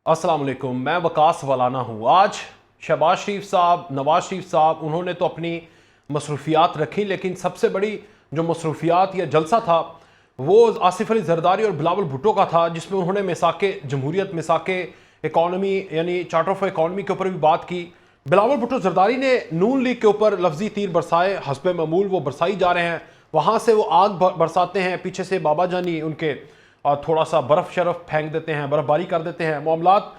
अस्सलाम वालेकुम, मैं वकास वालाना हूँ। आज शहबाज शरीफ साहब, नवाज शरीफ साहब, उन्होंने तो अपनी मसरूफियात रखी, लेकिन सबसे बड़ी जो मसरूफियात या जलसा था वो आसिफ अली जरदारी और बिलावल भुट्टो का था, जिसमें उन्होंने मिसाके जमहूरियत, मिसाके इकॉनमी यानी चार्टर ऑफ इकॉनमी के ऊपर भी बात की। बिलावल भुट्टो जरदारी ने नून लीग के ऊपर लफ्जी तीर बरसाए, हस्बे मामूल वो बरसाई जा रहे हैं। वहाँ से वो आग बरसाते हैं, पीछे से बाबा जानी उनके और थोड़ा सा बर्फ़ शरफ फेंक देते हैं, बर्फबारी कर देते हैं। मामलात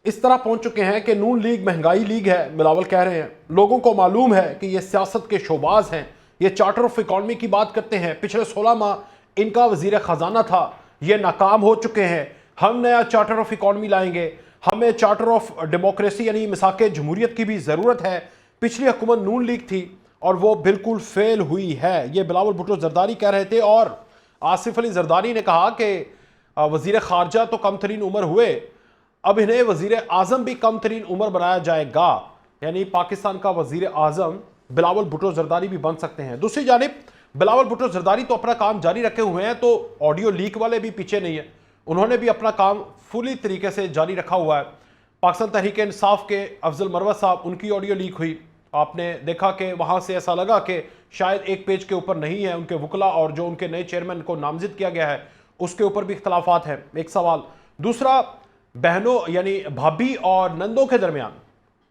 इस तरह पहुंच चुके हैं कि नून लीग महंगाई लीग है, बिलावल कह रहे हैं। लोगों को मालूम है कि ये सियासत के शोबाज हैं, ये चार्टर ऑफ इकॉनमी की बात करते हैं। पिछले 16 माह इनका वजीर ख़जाना था, ये नाकाम हो चुके हैं। हम नया चार्टर ऑफ इकॉनमी लाएंगे, हमें चार्टर ऑफ डेमोक्रेसी यानी मिसाके जमहूरियत की भी ज़रूरत है। पिछली हुकूमत नून लीग थी और वो बिल्कुल फेल हुई है, ये बिलावल भुट्टो जरदारी कह रहे थे। और आसिफ अली जरदारी ने कहा कि वजीर खारजा तो कम तरीन उम्र हुए, अब इन्हें वजीर आज़म भी कम तरीन उम्र बनाया जाएगा, यानी पाकिस्तान का वजीर आज़म बिलावल भुट्टो जरदारी भी बन सकते हैं। दूसरी जानिब बिलावल भुट्टो जरदारी तो अपना काम जारी रखे हुए हैं, तो ऑडियो लीक वाले भी पीछे नहीं है, उन्होंने भी अपना काम फुली तरीके से जारी रखा हुआ है। पाकिस्तान तहरीक इंसाफ के अफजल मरवत साहब, उनकी ऑडियो लीक हुई, आपने देखा कि वहाँ से ऐसा लगा कि शायद एक पेज के ऊपर नहीं है। उनके वकला और जो उनके नए चेयरमैन को नामजद किया गया है उसके ऊपर भी इख्तलाफात हैं, एक सवाल। दूसरा, बहनों यानी भाभी और नंदों के दरमियान,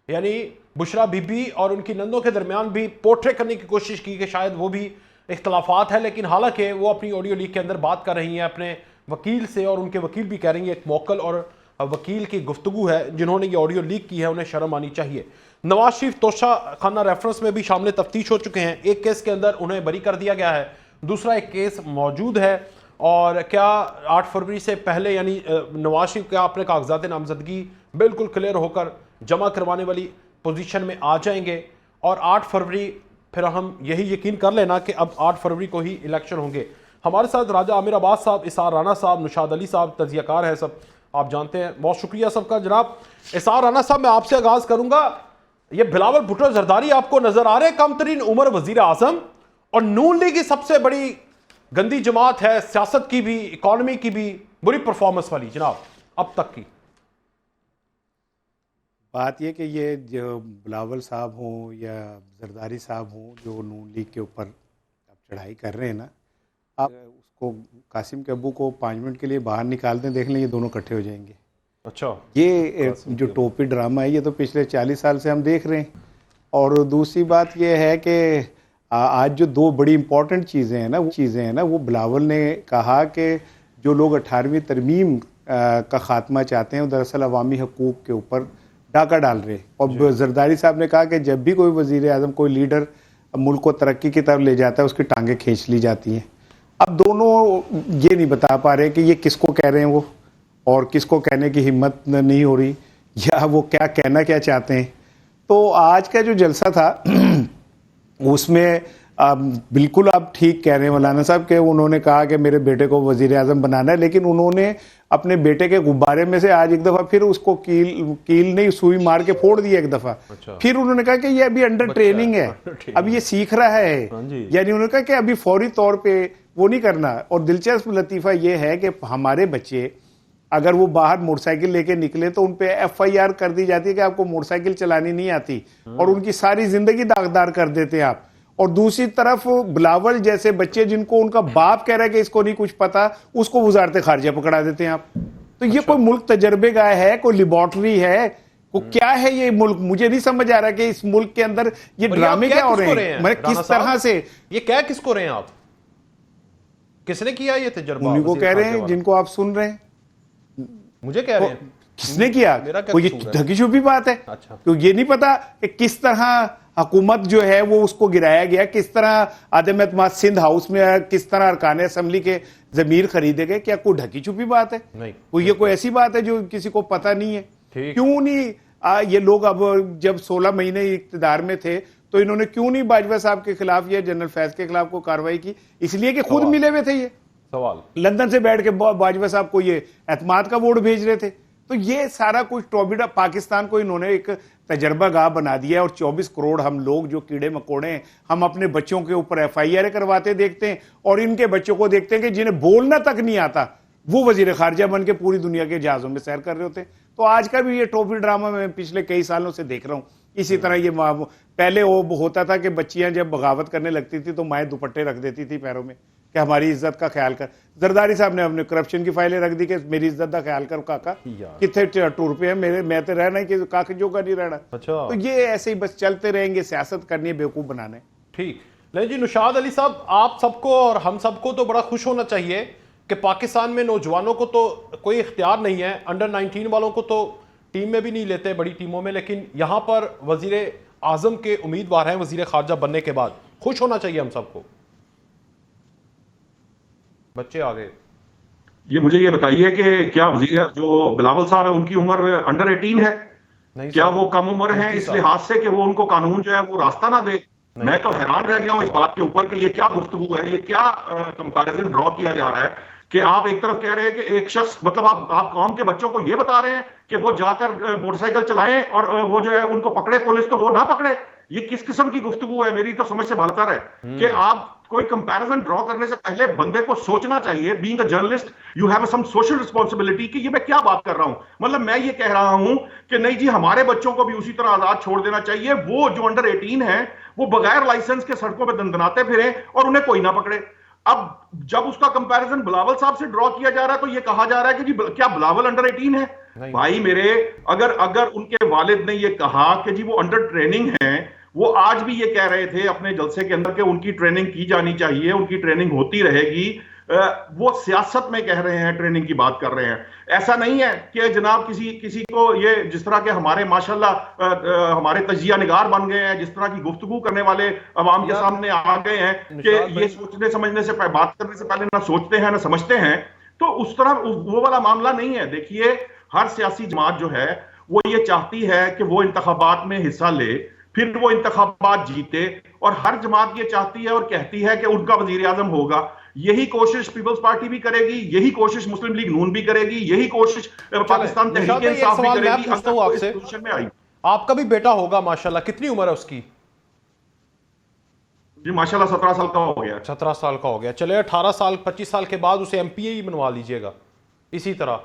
यानी बुशरा बीबी और उनकी नंदों के दरमियान भी पोर्ट्रे करने की कोशिश की कि शायद वो भी इख्तलाफात है, लेकिन हालांकि वो अपनी ऑडियो लीक के अंदर बात कर रही हैं अपने वकील से, और उनके वकील भी कह रही हैं, एक मौकल और वकील की गुफ्तगू है जिन्होंने ये ऑडियो लीक की है, उन्हें शर्म आनी चाहिए। नवाज शरीफ तोशा खाना रेफरेंस में भी शामिल तफ्तीश हो चुके हैं। एक केस के अंदर उन्हें बरी कर दिया गया है, दूसरा एक केस मौजूद है। और क्या 8 फरवरी से पहले यानी नवाज शरीफ क्या अपने कागजात नामजदगी बिल्कुल क्लियर होकर जमा करवाने वाली पोजीशन में आ जाएंगे, और 8 फरवरी फिर हम यही यकीन कर लेना कि अब 8 फरवरी को ही इलेक्शन होंगे। हमारे साथ राजा आमिर अब्बास साहब, इसार राना साहब, निशाद अली साहब, तजियाकार है सब, आप जानते हैं। बहुत शुक्रिया सबका। जनाब इसार राना साहब, मैं आपसे आगाज करूंगा। ये बिलावल भुट्टो जरदारी आपको नजर आ रहे कम तरीन उम्र वजीर आजम, और नून लीग की सबसे बड़ी गंदी जमात है, सियासत की भी, इकॉनमी की भी बुरी परफॉर्मेंस वाली, जनाब अब तक की बात यह कि ये जो बिलावल साहब हों या जरदारी साहब हों जो नून लीग के ऊपर आप चढ़ाई कर रहे हैं ना, आप उसको कासिम के अब्बू को 5 मिनट के लिए बाहर निकाल दें, देख लें ये दोनों इकट्ठे हो जाएंगे। अच्छा, ये जो टोपी ड्रामा है ये तो पिछले 40 साल से हम देख रहे हैं। और दूसरी बात ये है कि आज जो 2 बड़ी इंपॉर्टेंट चीज़ें हैं ना, वो बिलावल ने कहा कि जो लोग 18वीं तरमीम का ख़ात्मा चाहते हैं वो दरअसल अवामी हकूक़ के ऊपर डाका डाल रहे हैं। और जरदारी साहब ने कहा कि जब भी कोई वज़ीर आज़म, कोई लीडर मुल्क को तरक्की की तरफ ले जाता है उसकी टांगें खींच ली जाती हैं। अब दोनों ये नहीं बता पा रहे कि ये किसको कह रहे हैं वो, और किसको कहने की हिम्मत नहीं हो रही, या वो क्या कहना क्या चाहते हैं। तो आज का जो जलसा था उसमें बिल्कुल आप ठीक कह रहे हैं मौलाना साहब कि उन्होंने कहा कि मेरे बेटे को वजीर आज़म बनाना है, लेकिन उन्होंने अपने बेटे के गुब्बारे में से आज एक दफ़ा फिर उसको कील नहीं सुई मार के फोड़ दिया एक दफ़ा। अच्छा। फिर उन्होंने कहा कि ये अभी अंडर ट्रेनिंग है, अब ये सीख रहा है, यानी उन्होंने कहा कि अभी फौरी तौर पे वो नहीं करना। और दिलचस्प लतीफ़ा ये है कि हमारे बच्चे अगर वो बाहर मोटरसाइकिल लेके निकले तो उन पे FIR कर दी जाती है कि आपको मोटरसाइकिल चलानी नहीं आती, और उनकी सारी जिंदगी दागदार कर देते हैं आप। और दूसरी तरफ बिलावल जैसे बच्चे जिनको उनका बाप कह रहा है कि इसको नहीं कुछ पता, उसको वजारत खारजा पकड़ा देते हैं आप। तो ये कोई मुल्क तजर्बेगाह है, कोई लिबॉर्टरी है, वो क्या है ये मुल्क? मुझे नहीं समझ आ रहा कि इस मुल्क के अंदर ये ड्रामे क्या हो रहे हैं, मैं किस तरह से, ये क्या किसको रहे हैं आप? किसने किया ये तजर्बा? उन्हीं को कह रहे हैं जिनको आप सुन रहे हैं। मुझे कह रहे हैं किसने किया? वो ये ढकी छुपी बात है। अच्छा। तो ये नहीं पता कि किस तरह हुकूमत जो है वो उसको गिराया गया, किस तरह आदम एतमाद सिंध हाउस में किस तरह अरकान असम्बली के जमीर खरीदे गए। क्या कोई ढकी छुपी बात है? नहीं। वो ये कोई ऐसी बात है जो किसी को पता नहीं है? क्यों नहीं ये लोग अब जब 16 महीने इक्तदार में थे तो इन्होंने क्यों नहीं बाजवा साहब के खिलाफ या जनरल फैज के खिलाफ को कार्रवाई की? इसलिए कि खुद मिले हुए थे ये सवाल, लंदन से बैठ के बाजवा साहब को ये एतमाद का वोट भेज रहे थे। तो ये सारा कुछ टॉबिडा पाकिस्तान को इन्होंने एक तजर्बा गाह बना दिया। और 24 करोड़ हम लोग जो कीड़े मकोड़े हैं, हम अपने बच्चों के ऊपर FIR करवाते देखते हैं, और इनके बच्चों को देखते हैं कि जिन्हें बोलना तक नहीं आता वो वजीर खारजा बन के पूरी दुनिया के जहाजों में सैर कर रहे होते हैं। तो आज का भी ये टोपी ड्रामा मैं पिछले कई सालों से देख रहा हूँ। इसी तरह ये पहले वो होता था कि बच्चियां जब बगावत करने लगती थी तो माएँ दुपट्टे रख देती थी पैरों में कि हमारी इज्जत का ख्याल कर। जरदारी साहब ने अपने करप्शन की फाइलें रख दी कि मेरी इज्जत का ख्याल कर काका, कितने टूर पे है मेरे, मैं तो रहना ही कि काका जो का नहीं रहना। अच्छा, तो ये ऐसे ही बस चलते रहेंगे, सियासत करनी है, बेवकूफ बनाना है। ठीक। नहीं जी, निशाद अली साहब, आप सबको और हम सबको तो बड़ा खुश होना चाहिए कि पाकिस्तान में नौजवानों को तो कोई इख्तियार नहीं है, अंडर 19 वालों को तो टीम में भी नहीं लेते, बड़ी टीमों में, लेकिन यहाँ पर वजीर आजम के उम्मीदवार हैं वजीर खारजा बनने के बाद। खुश होना चाहिए हम सबको। बच्चे आ गए। ये मुझे ये बताइए कि क्या वजीर जो बिलावल साहब है उनकी उम्र अंडर 18 है? नहीं, क्या वो कम उम्र है इस लिहाज से कि वो उनको कानून जो है वो रास्ता ना दे? मैं तो हैरान रह गया हूँ इस बात के ऊपर कि ये क्या गुफ्तगू है, ये क्या कंपैरिजन ड्रॉ किया जा रहा है कि आप एक तरफ कह रहे हैं कि एक शख्स, मतलब आप कौम के बच्चों को ये बता रहे हैं कि वो जाकर मोटरसाइकिल चलाएं और वो जो है उनको पकड़े पुलिस तो वो ना पकड़े। ये किस किस्म की गुफ्तगू है? मेरी तो समझ से बाहर है कि आप कोई कंपैरिजन ड्रॉ करने से पहले बंदे को सोचना चाहिए। Being a journalist you have some social responsibility कि ये मैं क्या बात कर रहा हूं। मतलब मैं ये कह रहा हूं कि नहीं जी, हमारे बच्चों को भी उसी तरह आजाद छोड़ देना चाहिए। वो जो अंडर 18 है वो बगैर लाइसेंस के सड़कों पर दंदनाते फिरे और उन्हें कोई ना पकड़े। अब जब उसका कंपैरिजन बिलावल साहब से ड्रॉ किया जा रहा है तो ये कहा जा रहा है कि जी क्या बिलावल अंडर 18 है? भाई मेरे, अगर उनके वालिद ने ये कहा कि जी वो अंडर ट्रेनिंग है, वो आज भी ये कह रहे थे अपने जलसे के अंदर कि उनकी ट्रेनिंग की जानी चाहिए, उनकी ट्रेनिंग होती रहेगी। वो सियासत में कह रहे हैं, ट्रेनिंग की बात कर रहे हैं। ऐसा नहीं है कि जनाब किसी को ये, जिस तरह के हमारे माशाल्लाह हमारे तजिया निगार बन गए हैं, जिस तरह की गुफ्तगू करने वाले अवाम के सामने आ गए हैं कि ये सोचने समझने से, बात करने से पहले ना सोचते हैं ना समझते हैं, तो उस तरह वो वाला मामला नहीं है। देखिए, हर सियासी जमात जो है वो ये चाहती है कि वो इंतखाबात में हिस्सा ले, फिर वो इंतखाबात जीते, और हर जमात ये चाहती है और कहती है कि उनका वजीर आजम होगा। यही कोशिश पीपल्स पार्टी भी करेगी, यही कोशिश मुस्लिम लीग नून भी करेगी, यही कोशिश पाकिस्तान तहरीक इंसाफ भी करेगी। आपसे में आई, आपका भी बेटा होगा माशाल्लाह, कितनी उम्र है उसकी? जी माशाल्लाह 17 साल का हो गया। 17 साल का हो गया। चले 18 साल 25 साल के बाद उसे एमपीए ही बनवा लीजिएगा। इसी तरह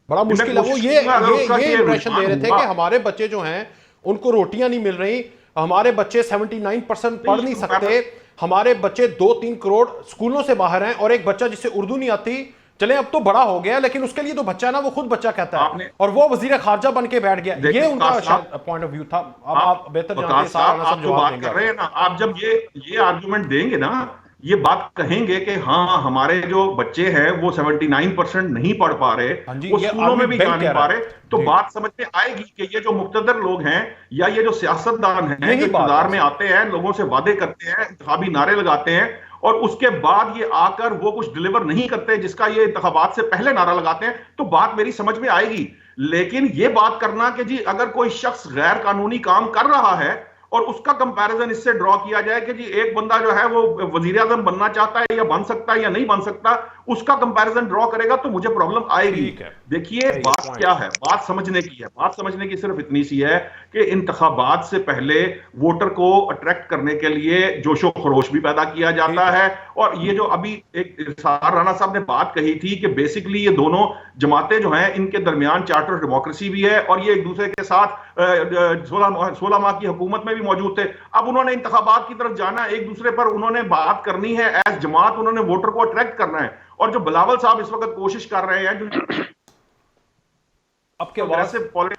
बड़ा मुश्किल है। वो ये इंप्रेशन दे रहे थे कि हमारे बच्चे जो हैं उनको रोटियां नहीं मिल रही, हमारे बच्चे 79% पढ़ नहीं सकते, हमारे बच्चे 2-3 करोड़ स्कूलों से बाहर हैं, और एक बच्चा जिसे उर्दू नहीं आती, चले अब तो बड़ा हो गया लेकिन उसके लिए तो बच्चा है ना, वो खुद बच्चा कहता है, और वो वजीर खारजा बन के बैठ गया। ये उनका पॉइंट ऑफ व्यू था। अब आप बेहतर जानते हैं, सारा सब जवाब देंगे। कर रहे हैं ना आप, जब ये आर्गुमेंट देंगे ना, ये बात कहेंगे कि हाँ हमारे जो बच्चे हैं वो 79% नहीं पढ़ पा रहे, वो स्कूलों में भी जा नहीं पा रहे, तो बात समझ में आएगी कि ये जो मुक्तदर लोग हैं या ये जो सियासतदान हैं जो इक़्तिदार में आते हैं, लोगों से वादे करते हैं, इंतखाबी नारे लगाते हैं, और उसके बाद ये आकर वो कुछ डिलीवर नहीं करते जिसका ये इंतखाबात से पहले नारा लगाते हैं, तो बात मेरी समझ में आएगी। लेकिन ये बात करना कि जी अगर कोई शख्स गैर कानूनी काम कर रहा है और उसका कंपैरिजन इससे ड्रॉ किया जाए कि जी एक बंदा जो है वो वजीर आजम बनना चाहता है या बन सकता है या नहीं बन सकता, उसका कंपैरिजन ड्रॉ करेगा तो मुझे प्रॉब्लम आएगी। देखिए बात क्या है, बात समझने की है। बात समझने की सिर्फ इतनी सी है कि इंतखाबात से पहले वोटर को अट्रैक्ट करने के लिए जोशो खरोश भी पैदा किया जाता है। और ये जो अभी एक इरशाद राणा साहब ने बात कही थी कि बेसिकली ये दोनों जमातें जो हैं इनके दरमियान चार्टर डेमोक्रेसी भी है और ये एक दूसरे के साथ 16 माह की हुकूमत में भी मौजूद थे। अब उन्होंने इंतखाबात की तरफ जाना, एक दूसरे पर उन्होंने बात करनी है, एज जमात उन्होंने वोटर को अट्रैक्ट करना है। और जो बिलावल साहब इस वक्त कोशिश कर रहे हैं, जो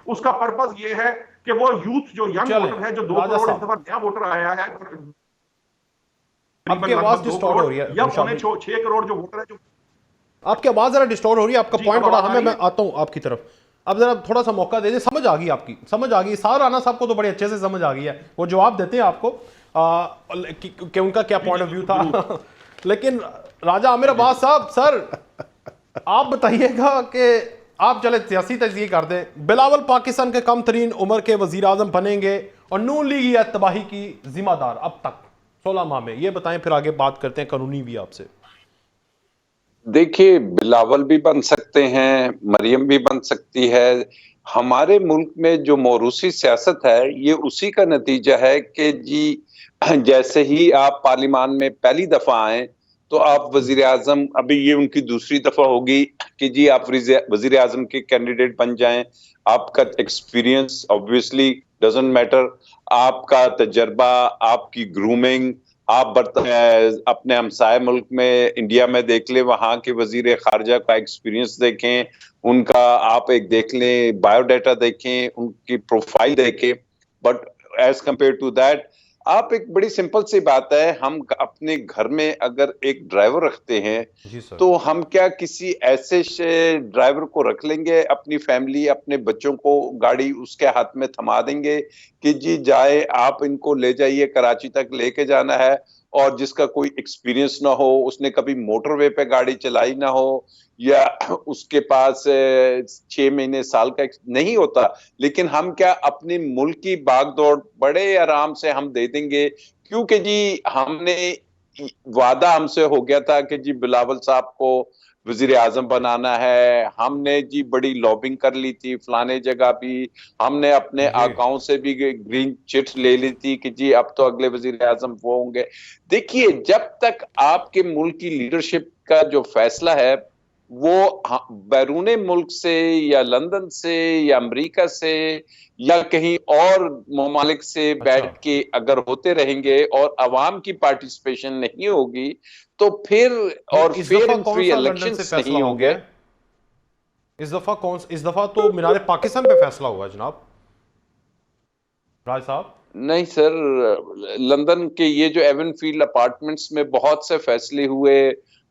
उसका पर्पस ये है कि वो यूथ जो यंग वोटर है, जो 2 करोड़ इस दफा नया वोटर आया है, आपकी आवाज डिस्टॉर्ट हो रही है, या 6 करोड़ जो वोटर है, जो आपकी आवाज जरा डिस्टॉर्ट हो रही है। आपका पॉइंट बड़ा हमें, मैं आता हूं आपकी तरफ। अब जरा थोड़ा सा मौका दे दे। समझ आ गई आपकी, समझ आ गई। सारा राणा साहब को तो बड़े अच्छे से समझ आ गई है, वो जवाब देते हैं आपको कि उनका क्या पॉइंट ऑफ व्यू था। लेकिन राजा आमिर अब्बास साहब, सर आप बताइएगा कि आप चले सियासी तजज़िये कर दें, बिलावल पाकिस्तान के कम तरीन उम्र के वजीर आजम बनेंगे और नून लीग या तबाही की जिम्मेदार अब तक 16 माह में, ये बताएं, फिर आगे बात करते हैं कानूनी भी आपसे। देखिए, बिलावल भी बन सकते हैं, मरियम भी बन सकती है। हमारे मुल्क में जो मौरूसी सियासत है ये उसी का नतीजा है कि जी जैसे ही आप पार्लियामान में पहली दफा आए तो आप वजीर आजम, अभी ये उनकी दूसरी दफा होगी कि जी आप वजीर आजम के कैंडिडेट बन जाएं। आपका एक्सपीरियंस ऑब्वियसली डजंट मैटर, आपका तजर्बा, आपकी ग्रूमिंग, आप अपने हमसाय मुल्क में इंडिया में देख ले, वहां के वजीर खारजा का एक्सपीरियंस देखें, उनका आप एक देख लें, बायोडाटा देखें, उनकी प्रोफाइल देखें। But as compare to that, आप एक बड़ी सिंपल सी बात है, हम अपने घर में अगर एक ड्राइवर रखते हैं तो हम क्या किसी ऐसे ड्राइवर को रख लेंगे, अपनी फैमिली, अपने बच्चों को गाड़ी उसके हाथ में थमा देंगे कि जी जाए, आप इनको ले जाइए, कराची तक लेके जाना है, और जिसका कोई एक्सपीरियंस ना हो, उसने कभी मोटरवे पे गाड़ी चलाई ना हो, या उसके पास 6 महीने साल का नहीं होता, लेकिन हम क्या अपने मुल्क की भागदौड़ बड़े आराम से हम दे देंगे, क्योंकि जी हमने वादा हमसे हो गया था कि जी बिलावल साहब को वजीर आजम बनाना है, हमने जी बड़ी लॉबिंग कर ली थी फलाने जगह भी, हमने अपने आकाओं से भी ग्रीन चिट ले ली थी कि जी अब तो अगले वजीर आजम वो होंगे। देखिए, जब तक आपके मुल्क की लीडरशिप का जो फैसला है वो बैरूने मुल्क से या लंदन से या अमेरिका से या कहीं और ममालिक से बैठ के अगर होते रहेंगे और अवाम की पार्टिसिपेशन नहीं होगी, तो फिर और फेयर एंड फ्री इलेक्शंस नहीं होंगे। इस दफा तो मीनार पाकिस्तान पे फैसला हुआ जनाब राज साहब। नहीं सर, लंदन के ये जो एवनफील्ड अपार्टमेंट्स में बहुत से फैसले हुए,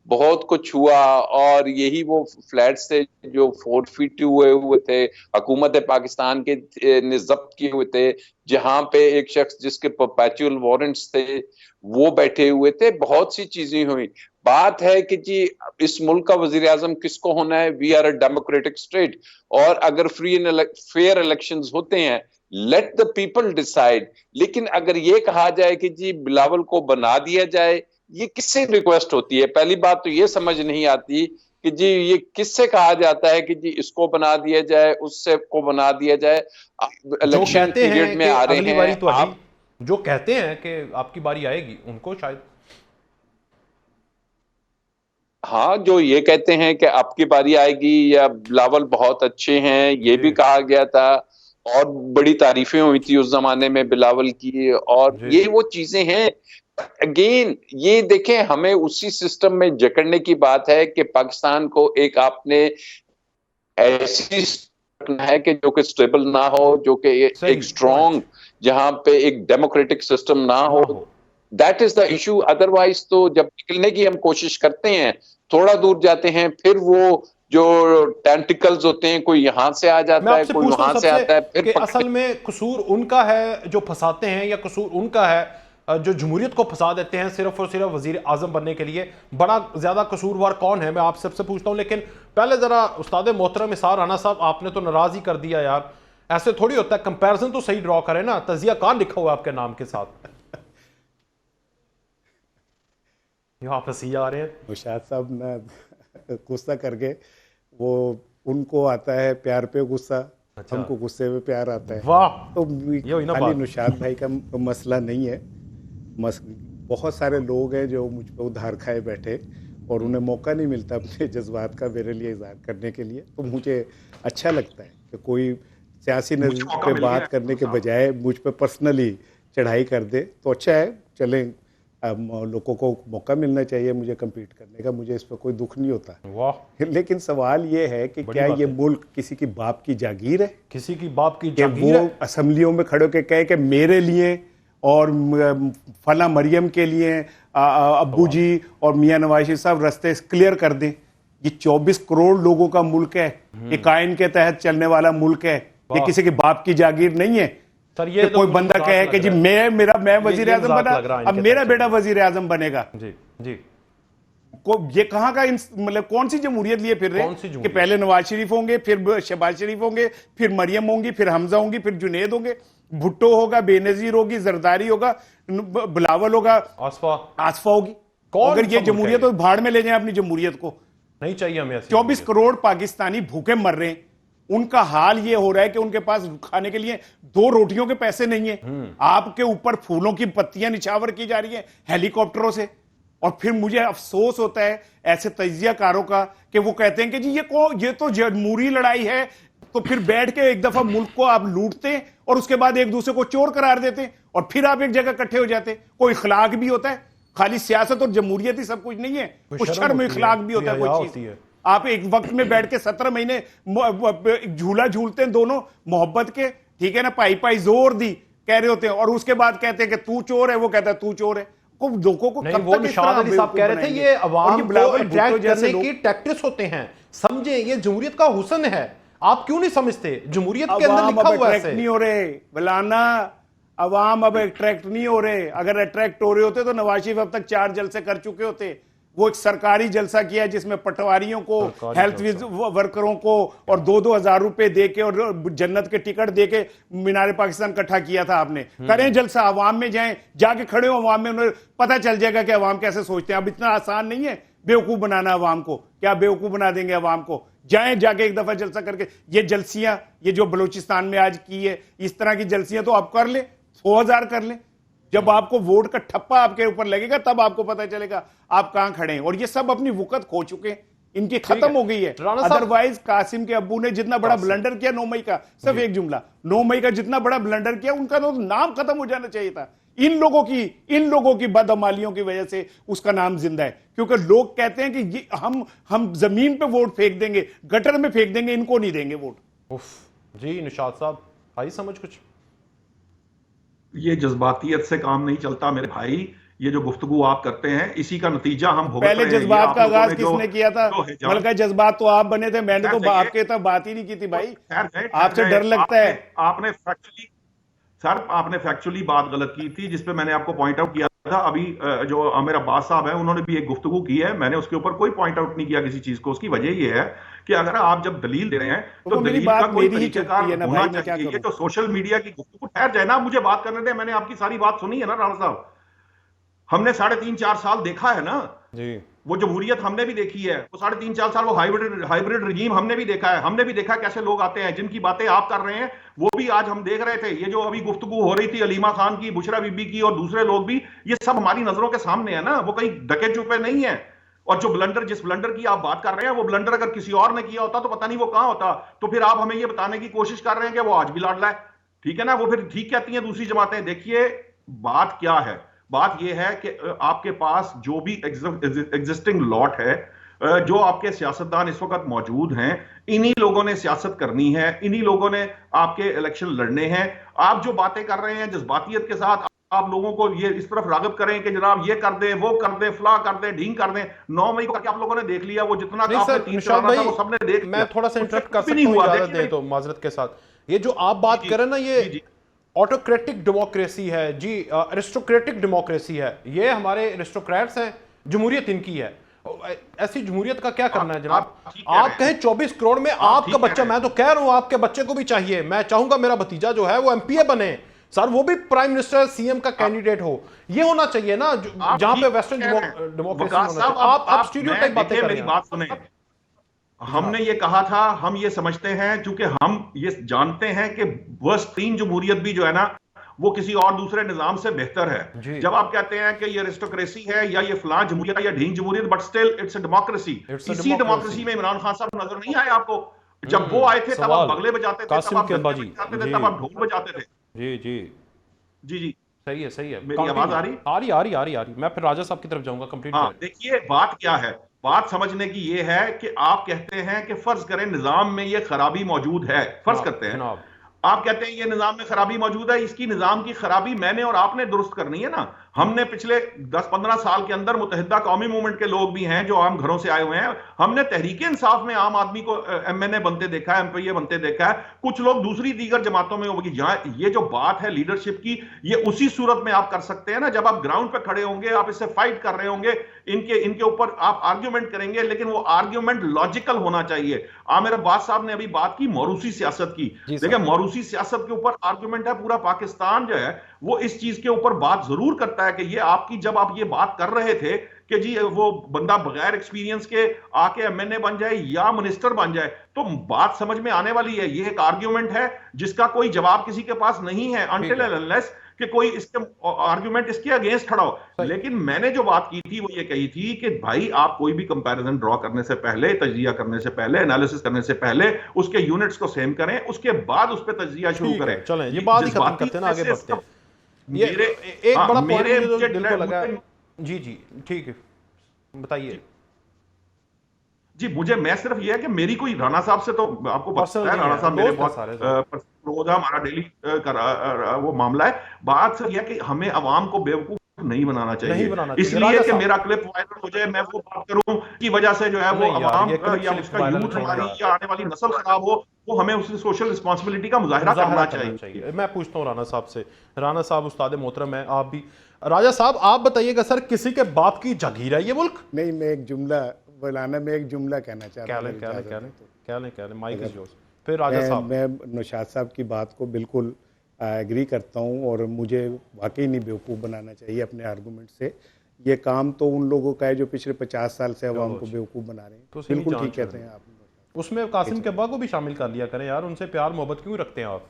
बहुत कुछ हुआ, और यही वो फ्लैट्स थे जो 4 फीट हुए थे, हुकूमत पाकिस्तान के ने जब्त किए हुए थे, जहां पे एक शख्स जिसके परपेचुअल वारंट्स थे वो बैठे हुए थे, बहुत सी चीजें हुई। बात है कि जी इस मुल्क का वजीर आजम किसको होना है, we are a democratic state, और अगर फ्री एंड फेयर इलेक्शंस होते हैं, लेट द पीपल डिसाइड। लेकिन अगर ये कहा जाए कि जी बिलावल को बना दिया जाए, ये किससे रिक्वेस्ट होती है? पहली बात तो ये समझ नहीं आती कि जी ये किससे कहा जाता है कि जी इसको बना दिया जाए, उससे को बना दिया जाए। इलेक्शन पीरियड में आ रहे हैं, तो आप जो कहते हैं कि आपकी बारी आएगी, उनको शायद हाँ, जो ये कहते हैं कि आपकी बारी आएगी या बिलावल बहुत अच्छे हैं, ये भी कहा गया था, और बड़ी तारीफें हुई थी उस जमाने में बिलावल की, और ये वो चीजें हैं। अगेन ये देखें, हमें उसी सिस्टम में जकड़ने की बात है कि पाकिस्तान को एक आपने ऐसी है कि जो कि स्टेबल ना हो, जो कि एक स्ट्रॉन्ग, जहां पे एक डेमोक्रेटिक सिस्टम ना हो। That is the issue. Otherwise तो जब निकलने की हम कोशिश करते हैं, थोड़ा दूर जाते हैं, फिर वो जो टेंटिकल्स होते हैं, कोई यहां से आ जाता है, कोई वहां से आता है, फिर असल में कसूर उनका है जो फंसाते हैं, या कसूर उनका है जो जमहूरियत को फंसा देते हैं सिर्फ और सिर्फ वजीर आजम बनने के लिए? बड़ा ज्यादा कसूरवार कौन है, मैं आप सबसे पूछता हूं। लेकिन पहले जरा उस्ताद मोहतरम इसार राना साहब, आपने तो नाराज ही कर दिया यार, ऐसे थोड़ी होता है, कंपैरिजन तो सही ड्रॉ करें ना। तजिया कहां लिखा हुआ है आपके नाम के साथ? यहाँ फंसी आ रहे हैं मुशाद साहब ना गुस्सा करके, वो उनको आता है प्यार पे गुस्सा, हमको गुस्से में प्यार आता है। वाह, तो खाली नुशाद भाई का मसला नहीं है, बहुत सारे लोग हैं जो मुझ पर उधार खाए बैठे और उन्हें मौका नहीं मिलता अपने जज्बात का मेरे लिए इजहार करने के लिए। तो मुझे अच्छा लगता है कि कोई सियासी नज़रिए पे बात करने के बजाय मुझ पर पर्सनली चढ़ाई कर दे, तो अच्छा है। चलें, लोगों को मौका मिलना चाहिए मुझे कम्पीट करने का, मुझे इस पर कोई दुख नहीं होता। वाह। लेकिन सवाल ये है कि क्या ये मुल्क किसी की बाप की जागीर है? किसी की बाप की जागीर वो असम्बलियों में खड़े होकर कहे कि मेरे लिए और फला मरियम के लिए अब्बू जी और मियां नवाज शरीफ साहब रास्ते क्लियर कर दें। ये 24 करोड़ लोगों का मुल्क है, ये कायन के तहत चलने वाला मुल्क है, ये किसी के बाप की जागीर नहीं है। सर, ये कोई बंदा कहे कि जी मैं वजीर आजम बना, अब मेरा बेटा वजीर आजम बनेगा। जी जी, ये कहाँ का मतलब कौन सी जमहूरियत लिए फिर रहे कि पहले नवाज शरीफ होंगे, फिर शहबाज शरीफ होंगे, फिर मरियम होंगी, फिर हमजा होंगी, फिर जुनेद होंगे, भुट्टो होगा, बेनजीर होगी, जरदारी होगा, बिलावल होगा, आसफा होगी। अगर ये जमहूरियत तो भाड़ में ले जाए अपनी जमहूरियत को, नहीं चाहिए हमें। 24 करोड़ पाकिस्तानी भूखे मर रहे हैं, उनका हाल ये हो रहा है कि उनके पास खाने के लिए 2 रोटियों के पैसे नहीं है। आपके ऊपर फूलों की पत्तियां निछावर की जा रही है हेलीकॉप्टरों से, और फिर मुझे अफसोस होता है ऐसे तजियाकारों का कि वो कहते हैं कि जी ये तो जमहूरी लड़ाई है, तो फिर बैठ के एक दफा मुल्क को आप लूटते और उसके बाद एक दूसरे को चोर करार देते और फिर आप एक जगह इकट्ठे हो जाते। कोई इखलाक भी होता है, खाली सियासत और जमहूरियत ही सब कुछ नहीं है, कुछ शर्म इखलाक भी होता है, कोई चीज। आप एक वक्त में बैठ के 17 महीने झूला झूलते हैं दोनों मोहब्बत के, ठीक है ना, पाई पाई जोर दी कह रहे होते हैं, और उसके बाद कहते हैं कि तू चोर है, वो कहता है तू चोर है। लोगों को नहीं, वो निशात अली साहब कह रहे थे ये अवाम को अट्रैक्ट करने की टैक्टिक्स होते हैं, समझे, ये जमहूरियत का हुस्न है। आप क्यों नहीं समझते? जमहूरियत के अंदर लिखा हुआ है। नहीं हो रहे बलाना, अवाम अब अट्रैक्ट नहीं हो रहे। अगर अट्रैक्ट हो रहे होते तो नवाज शरीफ अब तक 4 जलसे कर चुके होते। वो एक सरकारी जलसा किया जिसमें पटवारियों को, हेल्थ वर्करों को और 2-2 हजार रुपए देके और जन्नत के टिकट देके मीनार पाकिस्तान इकट्ठा किया था आपने। करें जलसा, अवाम में जाएं, जाके खड़े हो अवाम में, उन्हें पता चल जाएगा कि अवाम कैसे सोचते हैं। अब इतना आसान नहीं है बेवकूफ बनाना अवाम को, क्या बेवकूफ बना देंगे अवाम को? जाएं जाके एक दफा जलसा करके। ये जलसियां, ये जो बलूचिस्तान में आज की है, इस तरह की जलसियां तो आप कर ले, 100,000 कर ले। जब आपको वोट का ठप्पा आपके ऊपर लगेगा तब आपको पता चलेगा आप कहां खड़े हैं। और ये सब अपनी वुकत खो चुके हैं, इनकी खत्म हो गई है। अदरवाइज कासिम के अब्बू ने जितना बड़ा ब्लंडर किया 9 मई का, सिर्फ एक जुमला, 9 मई का जितना बड़ा ब्लंडर किया, उनका तो नाम खत्म हो जाना चाहिए था। इन लोगों की बदअमालियों की वजह से उसका नाम जिंदा है, क्योंकि लोग कहते हैं कि ये हम जमीन पे वोट फेंक देंगे, गटर में फेंक देंगे, इनको नहीं देंगे वोट। जी निशात साहब, आई समझ कुछ? ये जज्बातियत से काम नहीं चलता मेरे भाई। ये जो गुफ्तगू आप करते हैं इसी का नतीजा हम भुगत रहे हैं। पहले जज्बात का आगाज किसने किया था? बल्कि जज्बात तो आप बने थे, मैंने तो आपके तक बात ही नहीं की थी भाई। आपसे डर लगता है। आपने फैक्चुअली बात गलत की थी, जिसपे मैंने आपको पॉइंट आउट किया था। अभी जो आमिर अब्बास साहब हैं, उन्होंने भी एक गुफ्तगू की है, मैंने उसके ऊपर कोई पॉइंट आउट नहीं किया किसी चीज को। उसकी वजह यह है कि अगर आप जब दलील दे रहे हैं तो दलील का कोई तरीकाकार होना चाहिए। ये तो सोशल मीडिया की गुफ्तगू, ठहर जाए ना, मुझे बात करने दें। मैंने आपकी सारी बात सुनी है ना राणा साहब। हमने 3.5-4 साल देखा है ना जी, वो जमहूरियत हमने भी देखी है। वो 3.5-4 साल वो हाइब्रिड रिजीम हमने भी देखा है। हमने भी देखा कैसे लोग आते हैं, जिनकी बातें आप कर रहे हैं वो भी आज हम देख रहे थे। ये जो अभी गुफ्तगू हो रही थी अलीमा खान की, बुशरा बीबी की और दूसरे लोग भी, ये सब हमारी नजरों के सामने है ना, वो कहीं ढके छुपे नहीं है। और जो ब्लंडर, जिस ब्लंडर की आप बात कर रहे हैं, वो ब्लंडर अगर किसी और ने किया होता तो पता नहीं वो कहां होता। तो फिर आप हमें ये बताने की कोशिश कर रहे हैं कि वो आज भी लाडला है, ठीक है ना। वो फिर ठीक कहती हैं दूसरी जमातें। देखिए बात क्या है, बात यह है कि आपके पास जो भी एग्जिस्टिंग लॉट है, जो आपके सियासतदान इस वक्त मौजूद हैं, इन्हीं लोगों ने सियासत करनी है, इन्हीं लोगों ने आपके इलेक्शन लड़ने हैं। आप जो बातें कर रहे हैं जज्बातियत के साथ, आप लोगों को ये इस तरफ रागब करें कि जनाब ये कर दे, वो कर दे, फला कर दे, ढींग कर दे। 9 मई को आप लोगों ने देख लिया, वो जितना आपने 3 चलाना था वो सबने देख लिया। मैं थोड़ा सा इंटरप्ट कर सकता हूं, इजाजत दें तो माजरत के साथ। ये जो आप बात कर रहे हैं ना, ये ऑटोक्रेटिक डेमोक्रेसी है जी, एरिस्टोक्रेटिक डेमोक्रेसी है। ये हमारे एरिस्टोक्रेट्स हैं, जमहूरियत इनकी है। ऐसी जमहूरियत का क्या करना है जनाब? आप कहें 24 करोड़ में आपका बच्चा, मैं तो कह रहा हूं आपके बच्चे को भी चाहिए। मैं चाहूंगा मेरा भतीजा जो है वो एमपीए बने सर, वो भी प्राइम मिनिस्टर सीएम का कैंडिडेट हो। ये होना चाहिए ना जहां पे वेस्टर्न डेमोक्रेसी होना चाहिए। आप स्टीरियोटाइप बातें कर रहे हैं। मेरी बात सुने, हमने ये कहा था, हम ये समझते हैं, क्योंकि हम ये जानते हैं कि वर्स्ट 3 जमहूरियत भी जो है ना, वो किसी और दूसरे निजाम से बेहतर है। जब आप कहते हैं कि ये एरिस्टोक्रेसी है या ये फलां जमहूरियत या ढींग जमहूरियत, but still it's a democracy. इसी डेमोक्रेसी में इमरान खान साहब नजर नहीं आए आपको? जब वो आए थे तब आप बगले बजाते थे, तब आप ढोल बजाते थे। जी जी जी जी, सही है, सही है। मेरी आवाज आ रही? मैं फिर राजा साहब की तरफ जाऊंगा। कंप्लीट हाँ, देखिए बात क्या है, बात समझने की ये है कि आप कहते हैं कि फर्ज करें निजाम में ये खराबी मौजूद है, फर्ज करते हैं, आप कहते हैं ये निजाम में खराबी मौजूद है। इसकी निजाम की खराबी मैंने और आपने दुरुस्त करनी है ना। हमने पिछले 10-15 साल के अंदर मुत्तहिदा कौमी मूवमेंट के लोग भी हैं जो आम घरों से आए हुए हैं, हमने तहरीक इंसाफ में आम आदमी को एमएनए बनते देखा है, एमपीए बनते देखा है। कुछ लोग दूसरी दीगर जमातों में होगी। यहाँ ये जो बात है लीडरशिप की, ये उसी सूरत में आप कर सकते हैं ना जब आप ग्राउंड पे खड़े होंगे, आप इससे फाइट कर रहे होंगे, इनके ऊपर आप आर्ग्यूमेंट करेंगे, लेकिन वो आर्ग्यूमेंट लॉजिकल होना चाहिए। आमिर अब्बास साहब ने अभी बात की मौरूसी सियासत की। देखिए मौरूसी सियासत के ऊपर आर्ग्यूमेंट है, पूरा पाकिस्तान जो है वो इस चीज के ऊपर बात जरूर करता है कि ये आपकी, जब आप ये बात कर रहे थे, कि जी वो बंदा बगैर एक्सपीरियंस के आके एमएनए बन जाए या मिनिस्टर बन जाए, तो बात समझ में आने वाली है। ये एक आर्ग्यूमेंट है जिसका कोई जवाब किसी के पास नहीं है अनटिल एंड अनलेस कि कोई इसके आर्गुमेंट इसके अगेंस्ट खड़ा हो। लेकिन मैंने जो बात की थी वो ये कही थी कि भाई आप कोई भी कंपैरिजन ड्रॉ करने से पहले, तजिया करने से पहले, एनालिसिस करने से पहले उसके यूनिट्स को सेम करें, उसके बाद उस पर तजिया शुरू करें। चलें ये बात ही खत्म करते हैं ना, आगे बढ़ते हैं। ये मेरे एक बड़ा पॉइंट मेरे मुझे जो दिल को लगा। जी जी ठीक है, बताइए जी। मुझे मैं सिर्फ ये है कि मेरी कोई राणा साहब से तो आपको पता है, राणा साहब मेरे बहुत क्लोज है, हमारा डेली वो मामला है। बात सिर्फ यह है कि हमें अवाम को बेवकूफ नहीं बनाना चाहिए, इसलिए कि मेरा क्लिप वायरल हो जाए, मैं वो बात करूं की वजह से जो है वो अवाम या उसका यूथ हमारी या आने वाली नस्ल खराब हो, वो हमें उस सोशल रिस्पांसिबिलिटी का मुजाहिरा करना चाहिए। मैं पूछता हूँ राणा साहब से, राणा साहब उस्ताद मोहतरम है, आप भी। राजा साहब आप बताइएगा, सर किसी के बाप की जागीर है ये मुल्क? नहीं, मैं एक जुमला मौलाना में एक जुमला कहना चाहता हूँ। क्या माइक इज योर्स। फिर राजा साहब, मैं नौशाद साहब की बात को बिल्कुल एग्री करता हूँ और मुझे वाकई नहीं बेवकूफ़ बनाना चाहिए अपने आर्गूमेंट से। ये काम तो उन लोगों का है जो पिछले 50 साल से अवाम को बेवकूफ़ बना रहे हैं। तो बिल्कुल ठीक कहते हैं आप। उसमें कासिम के अब्बा को भी शामिल कर लिया करें यार, उनसे प्यार मोहब्बत क्यों रखते हैं आप?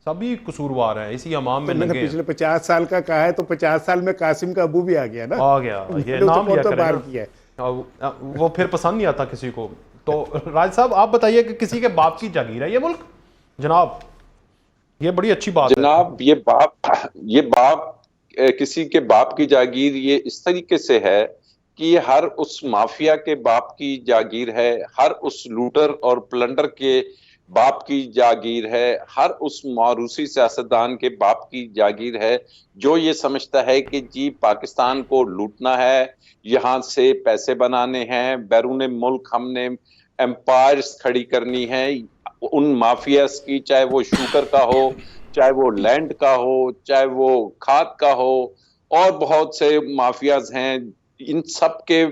सभी कसूरवार हैं इसी अमाम में। मैंने पिछले 50 साल का कहा है तो 50 साल में कासिम का अबू भी आ गया ना, आ गया, ये नाम लिया बार किया है, वो फिर पसंद नहीं आता किसी को। तो राज साहब आप बताइए कि किसी के बाप की जागीर है ये मुल्क? जनाब ये बड़ी अच्छी बात है जनाब। ये बाप किसी के बाप की जागीर ये इस तरीके से है कि ये हर उस माफिया के बाप की जागीर है, हर उस लूटर और प्लंडर के बाप की जागीर है, हर उस मारूसी सियासतदान के बाप की जागीर है जो ये समझता है कि जी पाकिस्तान को लूटना है, यहाँ से पैसे बनाने हैं, बैरून मुल्क हमने एम्पायर्स खड़ी करनी है। उन माफियास की, चाहे वो शुगर का हो, चाहे वो लैंड का हो, चाहे वो खाद का हो, और बहुत से माफियाज हैं, इन सब के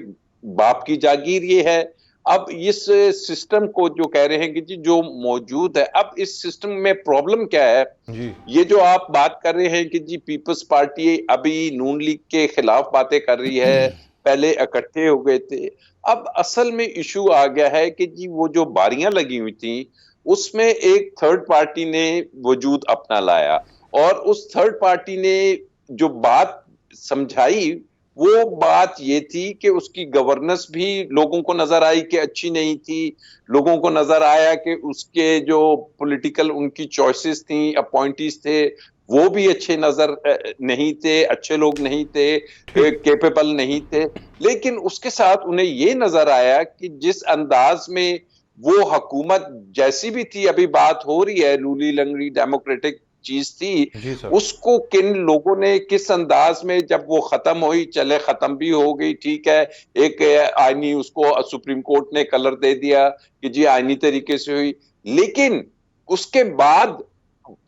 बाप की जागीर ये है। अब इस सिस्टम को जो कह रहे हैं कि जी जो मौजूद है, अब इस सिस्टम में प्रॉब्लम क्या है जी? ये जो आप बात कर रहे हैं कि जी पीपल्स पार्टी अभी नून लीग के खिलाफ बातें कर रही है, पहले इकट्ठे हो गए थे। अब असल में इशू आ गया है कि जी वो जो बारियां लगी हुई थी उसमें एक थर्ड पार्टी ने वजूद अपना लाया, और उस थर्ड पार्टी ने जो बात समझाई वो बात ये थी कि उसकी गवर्नेंस भी लोगों को नजर आई कि अच्छी नहीं थी। लोगों को नजर आया कि उसके जो पॉलिटिकल उनकी चॉइसेस थी, अपॉइंटीज थे, वो भी अच्छे नजर नहीं थे, अच्छे लोग नहीं थे, कैपेबल नहीं थे। लेकिन उसके साथ उन्हें ये नजर आया कि जिस अंदाज में वो हुकूमत जैसी भी थी, अभी बात हो रही है लूली लंगड़ी डेमोक्रेटिक चीज थी, उसको किन लोगों ने किस अंदाज में, जब वो खत्म हुई, चले खत्म भी हो गई, ठीक है, एक आईनी उसको सुप्रीम कोर्ट ने कलर दे दिया कि जी आईनी तरीके से हुई, लेकिन उसके बाद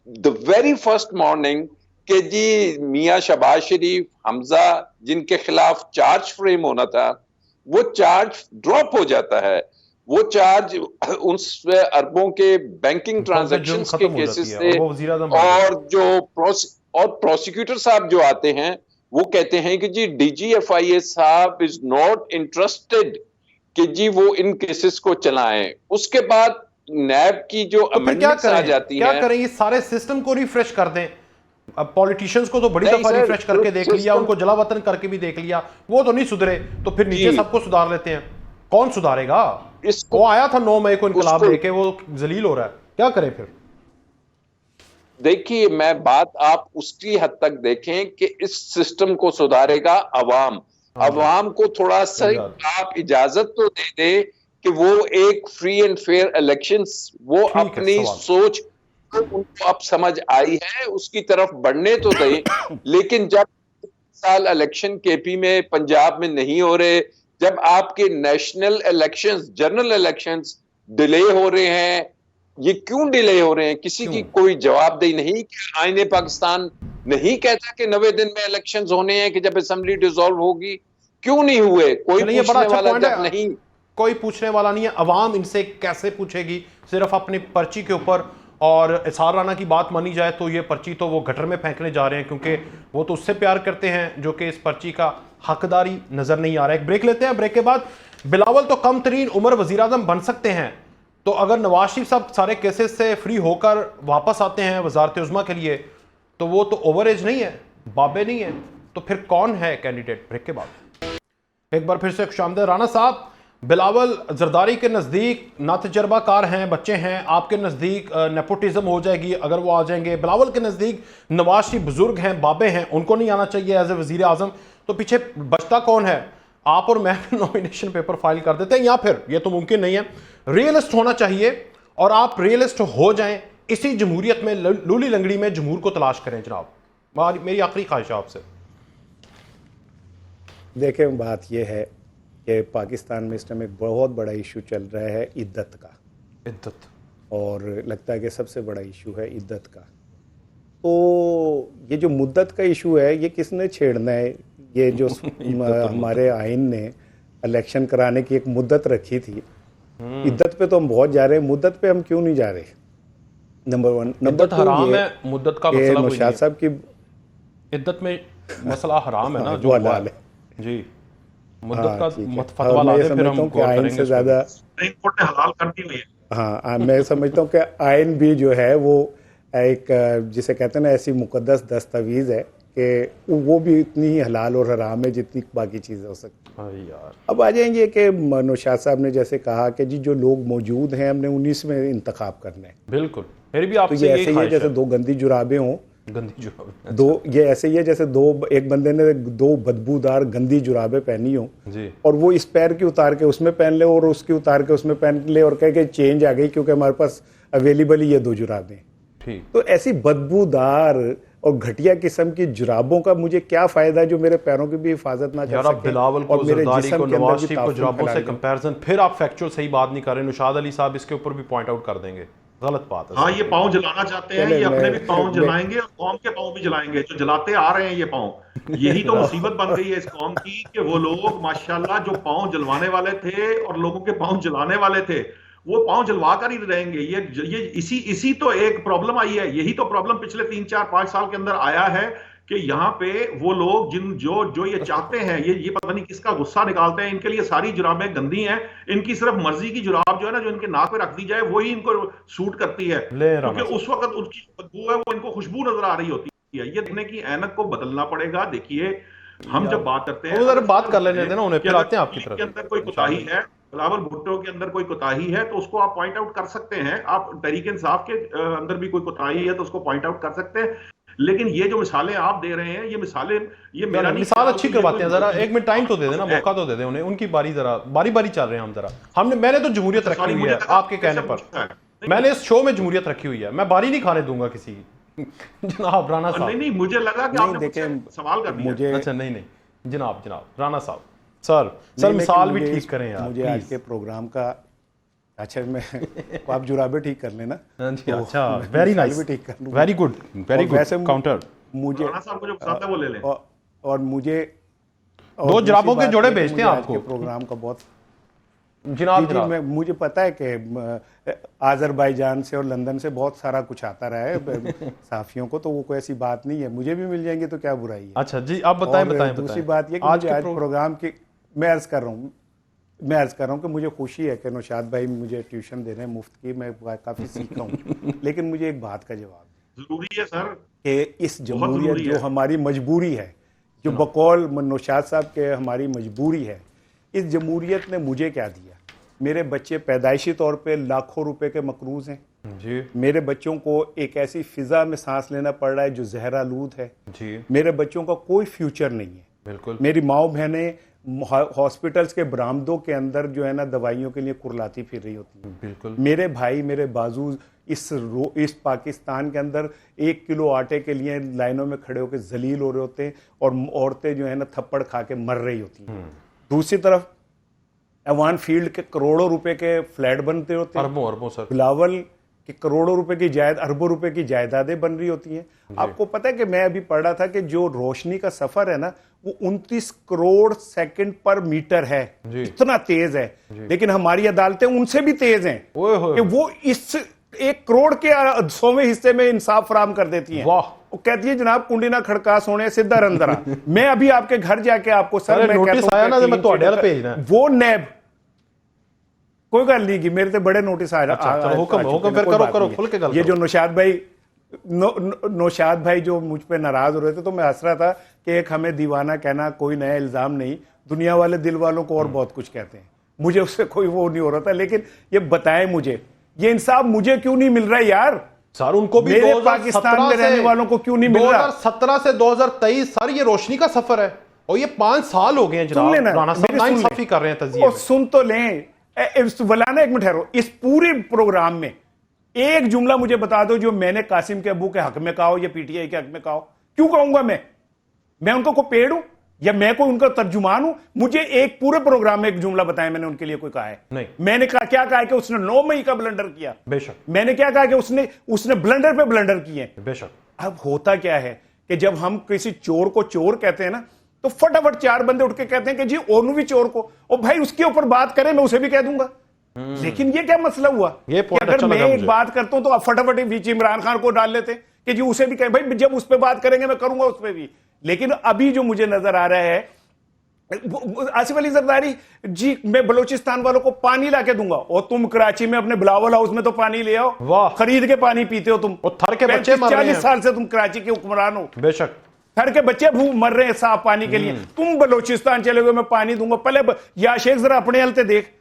द वेरी फर्स्ट मॉर्निंग के जी मियां शहबाज शरीफ, हमजा, जिनके खिलाफ चार्ज फ्रेम होना था, वो चार्ज ड्रॉप हो जाता है। वो चार्ज उस अरबों के बैंकिंग ट्रांजैक्शंस के केसेस थे, और जो प्रोसिक्यूटर साहब जो आते हैं वो कहते हैं कि जी DGFIS साहब इज नॉट इंटरेस्टेड कि जी वो इन केसेस को चलाएं। उसके बाद नैब की जो अमेंडमेंट्स आ जाती हैं, क्या करें, ये सारे सिस्टम को रिफ्रेश कर दें। अब पॉलिटिशियंस को तो बड़ी दफा रिफ्रेश करके देख लिया, उनको जलावतन करके भी देख लिया, वो तो नहीं सुधरे, तो फिर नीचे सबको सुधार लेते हैं। कौन सुधारेगा? वो आया था 9 मई को इनकलाब लेके, वो जलील हो रहा है, क्या करे फिर? देखिए, मैं बात आप उसकी हद तक देखें कि इस सिस्टम को सुधारेगा अवाम। अवाम को थोड़ा सा आप इजाजत तो दे दे कि वो एक फ्री एंड फेयर इलेक्शंस, वो अपनी सोच उनको अब समझ आई है, उसकी तरफ बढ़ने तो दें। लेकिन जब साल इलेक्शन केपी में, पंजाब में नहीं हो रहे, जब आपके national elections, general elections delay हो रहे हैं, ये क्यों डिले हो रहे हैं? किसी की कोई जवाबदेही नहीं। कि आईने पाकिस्तान नहीं कहता कि 90 दिन में इलेक्शंस होने हैं, कि जब असेंबली डिसॉल्व होगी? क्यों नहीं हुए? कोई पूछने वाला जब नहीं, कोई पूछने वाला नहीं है। अवाम इनसे कैसे पूछेगी? सिर्फ अपनी पर्ची के ऊपर। और इसार राना की बात मानी जाए तो ये पर्ची तो वो गटर में फेंकने जा रहे हैं, क्योंकि वो तो उससे प्यार करते हैं जो कि इस पर्ची का हकदारी नजर नहीं आ रहा है। एक ब्रेक लेते हैं, ब्रेक के बाद बिलावल तो कम तरीन उम्र वजीर आजम बन सकते हैं, तो अगर नवाज शरीफ साहब सारे केसेस से फ्री होकर वापस आते हैं वजारत उज़्मा के लिए, तो वो तो ओवर एज नहीं है, बाबे नहीं है, तो फिर कौन है कैंडिडेट? ब्रेक के बाद एक बार फिर से खुशामदीद। राना साहब, बिलावल जरदारी के नज़दीक ना तजर्बाकार हैं, बच्चे हैं, आपके नज़दीक नेपोटिज्म हो जाएगी अगर वो आ जाएंगे। बिलावल के नज़दीक नवाज शरीफ बुजुर्ग हैं, बाबे हैं, उनको नहीं आना चाहिए एज ए वज़ीर आज़म, तो पीछे बचता कौन है? आप और मैं नॉमिनेशन पेपर फाइल कर देते हैं, या फिर ये तो मुमकिन नहीं है, रियलिस्ट होना चाहिए और आप रियलिस्ट हो जाएं, इसी जमहूरियत में लूली लंगड़ी में जमहूर को तलाश करें। जनाब मेरी आखिरी ख्वाहिश है आपसे। देखें, बात यह है कि पाकिस्तान में इस टाइम एक बहुत बड़ा इशू चल रहा है इद्दत का, इद्दत, और लगता है कि सबसे बड़ा इशू है इद्दत का। तो ये जो मुद्दत का इशू है, ये किसने छेड़ना है? ये जो हमारे आइन ने इलेक्शन कराने की एक मुद्दत रखी थी, इद्दत पे तो हम बहुत जा रहे हैं, मुद्दत पे हम क्यों नहीं जा रहे? Number one. नंबर टू, हराम है मुद्दत का मसला। नौशाद साहब की इद्दत में मसला हराम है ना, जो हलाल है जी, मुद्दत का फतवा ला दे, फिर हम आइन से ज्यादा कोर्ट ने हलाल कर दी हुई है। हाँ, मैं समझता हूँ कि आइन भी जो है वो एक, जिसे कहते हैं ना, ऐसी मुकद्दस दस्तावेज है कि वो भी इतनी ही हलाल और हराम है जितनी बाकी चीज़ें हो सकती हैं। यार अब आ जाएंगे कि नौशाद साहब ने जैसे कहा कि जी जो लोग मौजूद हैं हमने 19 में इंतखाब करना है। बिल्कुल, मेरी भी तो आपसे ये ऐसे ही है जैसे दो गंदी जुराबें हों, गंदी जुराबें, दो, ये ऐसे ही है जैसे एक बंदे ने दो बदबूदार गंदी जुराबें पहनी हो जी, और वो इस पैर की उतार के उसमें पहन ले और उसकी उतार के उसमें पहन ले और कह के चेंज आ गई क्योंकि हमारे पास अवेलेबल ही ये दो जुराबें। ठीक, तो ऐसी बदबूदार और घटिया किस्म की जुराबों का मुझे क्या फायदा जो मेरे पैरों की भी हिफाजत ना कर सके। बिलावल को, और मेरे जरदारी जिस्म को, के अंदर नवाज भी शरीफ को ताफून जुराबों से फैला कंपैरिजन, फिर आप फैक्चुअल सही बात नहीं कर रहे। निशाद अली साहब इसके ऊपर भी पॉइंट आउट कर देंगे, गलत बात है। हाँ, ये पाँव जलाना चाहते हैं, ये अपने भी पाँव जलाएंगे और कौम के पाँव भी जलाएंगे, जो जलाते आ रहे हैं ये पाँव। यही तो मुसीबत बन गई है इस कौम की कि वो लोग माशाल्लाह जो पाँव जलवाने वाले थे और लोगों के पाँव जलाने वाले थे, वो पाँव जलवा कर ही रहेंगे। ये इसी तो एक प्रॉब्लम आई है, यही तो प्रॉब्लम पिछले 3, 4, 5 साल के अंदर आया है कि यहाँ पे वो लोग जो ये चाहते हैं, ये पता नहीं किसका गुस्सा निकालते हैं, इनके लिए सारी जुराबें गंदी हैं, इनकी सिर्फ मर्जी की जुराब जो है ना, जो इनके नाक पे रख दी जाए वही इनको सूट करती है, क्योंकि उस वक्त उनकी बदबू है, वो इनको खुशबू नजर आ रही होती है। ये देखने की ऐनक को बदलना पड़ेगा। देखिए, हम जब बात करते हैं, बात कर लेने देना उन्हें, फिर आते हैं आपकी तरफ। के अंदर कोई कोताही है, बिलावल भुट्टो के अंदर कोई कोताही है तो उसको आप पॉइंट आउट कर सकते हैं। आप तहरीक इंसाफ के अंदर भी कोई कोताही है तो उसको पॉइंट आउट कर सकते हैं। लेकिन ये जो मिसालें आप दे रहे हैं, ये मिसालें, ये मेरा मिसाल अच्छी करवाते हैं, जरा एक मिनट टाइम तो दे देना, मौका तो दे दे उन्हें, उनकी बारी, जरा बारी बारी चल रहे हैं हम। जरा मैंने तो जमहूरियत रखी हुई है आपके कहने पर, मैंने इस शो में जमहूरियत रखी हुई है, मैं बारी नहीं खाने दूंगा किसी की। जनाब राणा साहब, नहीं, मुझे लगा कि आपने सवाल कर दिया। मुझे, अच्छा नहीं, जनाब राणा साहब, सर मिसाल भी ठीक करें यार मुझे आज के प्रोग्राम का। अच्छा, मैं आप जुराबे ठीक कर लेना। अच्छा, very nice, very good counter. मुझे राणा साहब को जो पसंद है वो ले लें। और मुझे दो जुराबों के जोड़े भेजते हैं आपको। प्रोग्राम का बहुत जनाब, मुझे पता है कि आज़रबाईजान से और लंदन से बहुत सारा कुछ आता रहा है साफियों को, तो वो कोई ऐसी बात नहीं है, मुझे भी मिल जाएंगे तो क्या बुराई है। अच्छा जी, आप बताएं। दूसरी बात ये कि आज प्रोग्राम की मैं अर्ज कर रहा हूँ कि मुझे खुशी है कि नौशाद भाई मुझे ट्यूशन दे रहे हैं मुफ्त की, मैं काफ़ी सीखा हूँ। लेकिन मुझे एक बात का जवाब जरूरी है सर कि इस जमहूरियत जो हमारी मजबूरी है, जो बकौल नौशाद साहब के हमारी मजबूरी है, इस जमहूरियत ने मुझे क्या दिया? मेरे बच्चे पैदाइशी तौर पे लाखों रुपए के मकरूज हैं जी। मेरे बच्चों को एक ऐसी फिजा में सांस लेना पड़ रहा है जो जहरालूद है जी। मेरे बच्चों का कोई फ्यूचर नहीं है। बिल्कुल। मेरी माओ बहनें हॉस्पिटल्स के बरामदों के अंदर जो है ना दवाइयों के लिए कुरलाती फिर रही होती हैं। बिल्कुल। मेरे भाई, मेरे बाजू इस पाकिस्तान के अंदर 1 किलो आटे के लिए लाइनों में खड़े होकर जलील हो रहे होते हैं और औरतें जो है ना थप्पड़ खा के मर रही होती हैं। दूसरी तरफ अवान फील्ड के करोड़ों रुपए के फ्लैट बनते होते हैं, अरबों सर। बिलावल के करोड़ों रुपए की अरबों रुपए की जायदादें बन रही होती हैं। आपको पता है कि मैं अभी पढ़ रहा था कि जो रोशनी का सफर है ना वो 29 करोड़ सेकंड पर मीटर है, इतना तेज है। लेकिन हमारी अदालतें उनसे भी तेज हैं कि वो इस 1 करोड़ के 100वें हिस्से में इंसाफ फराहम कर देती हैं। वाह। वो कहती है जनाब कुंडी ना खड़का सोने सिद्धा रंदरा। मैं अभी आपके घर जाके आपको सर मैं नोटिस कहता आया हूं ना कि मैं ਤੁਹਾਡੇ ਵਾਲਾ ਭੇਜਣਾ वो नैब कोई गल नहीं की मेरे तो बड़े नोटिस आ चलो हुक्म फिर करो खुल के गल ये जो नौशाद भाई नौशाद भाई जो मुझ पे नाराज हो रहे थे तो मैं हंस रहा था कि एक हमें दीवाना कहना कोई नया इल्जाम नहीं, दुनिया वाले दिल वालों को और बहुत कुछ कहते हैं, मुझे उससे कोई वो नहीं हो रहा था। लेकिन ये बताएं मुझे ये इंसाफ मुझे क्यों नहीं मिल रहा है यार? सर उनको भी मेरे पाकिस्तान में रहने वालों को क्यों नहीं मिल रहा? 2017 से 2023 सर ये रोशनी का सफर है और ये 5 साल हो गए हैं जनाब। राणा साहब नाइंसाफी कर रहे हैं तजिए में। सुन तो लें वलाना, एक मिनट ठहरो। इस पूरे प्रोग्राम में एक जुमला मुझे बता दो जो मैंने कासिम के अबू के हक में कहा हो या पीटीआई के हक में कहा हो। क्यों कहूंगा मैं उनको को पेड़ हूं या मैं कोई उनका तर्जुमान हूं? मुझे एक पूरे प्रोग्राम में एक जुमला बताएं मैंने उनके लिए कोई कहा है? नहीं। मैंने क्या कहा कि उसने 9 मई का ब्लंडर किया? बेशक। मैंने क्या कहा कि उसने ब्लंडर पे ब्लंडर किए? बेशक। अब होता क्या है कि जब हम किसी चोर को चोर कहते हैं ना तो फटाफट 4 बंदे उठ के कहते हैं कि जी ओनू भी चोर को, और भाई उसके ऊपर बात करें मैं उसे भी कह दूंगा। लेकिन ये क्या मसला हुआ ये कि अगर मैं एक बात करता हूं तो फटाफट बीच इमरान खान को डाल लेते कि जी उसे भी कहें, भाई जब उस पर बात करेंगे मैं करूंगा उस पर भी। लेकिन अभी जो मुझे नजर आ रहा है आसिफ अली जरदारी जी, मैं बलोचिस्तान वालों को पानी ला के दूंगा और तुम कराची में अपने बिलावल हाउस में तो पानी ले आओ, खरीद के पानी पीते हो तुम। और थर के बच्चे मर रहे हैं। 40 साल से तुम कराची के हुक्मरान हो। बेशक। थर के बच्चे मर रहे हैं साफ पानी के लिए, तुम बलोचिस्तान चले गए मैं पानी दूंगा। पहले या शेख जरा अपने हलते देख।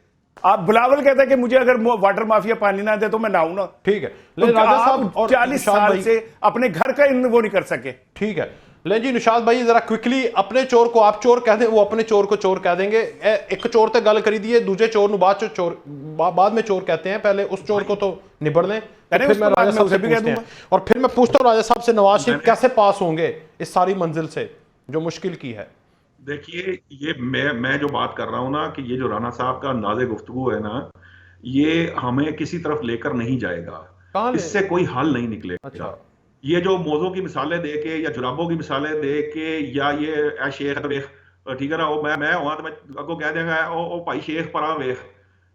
आप बिलावल कहता है कि मुझे अगर वाटर माफिया पानी ना दे तो मैं नहाऊं ना। ठीक है, लेकिन राजा साहब 40 साल से अपने घर का वो नहीं कर सके। ठीक है, ले जी निशाद भाई जरा क्विकली अपने चोर को आप चोर कह दें, वो अपने चोर को चोर कह देंगे। एक चोर ते गल करी दिए, दूसरे चोर नु बाद में चोर कहते हैं, पहले उस चोर को तो निबड़ लें। फिर मैं राजा साहब से पूछते हैं और फिर मैं पूछता हूं राजा साहब से नवाज शरीफ कैसे पास होंगे इस सारी मंजिल से जो मुश्किल की है। देखिए ये मैं जो बात कर रहा हूं ना कि ये जो राणा साहब का अंदाज़े गुफ्तगू है ना, ये हमें किसी तरफ लेकर नहीं जाएगा, इससे कोई हल नहीं निकलेगा। अच्छा। ये जो मौजों की मिसालें दे के या जुराबों की मिसालें दे के या ये शेख वेख, ठीक है ना, वो मैं हुआ तो मैं आपको कह देगा ओ भाई शेख परा वेख,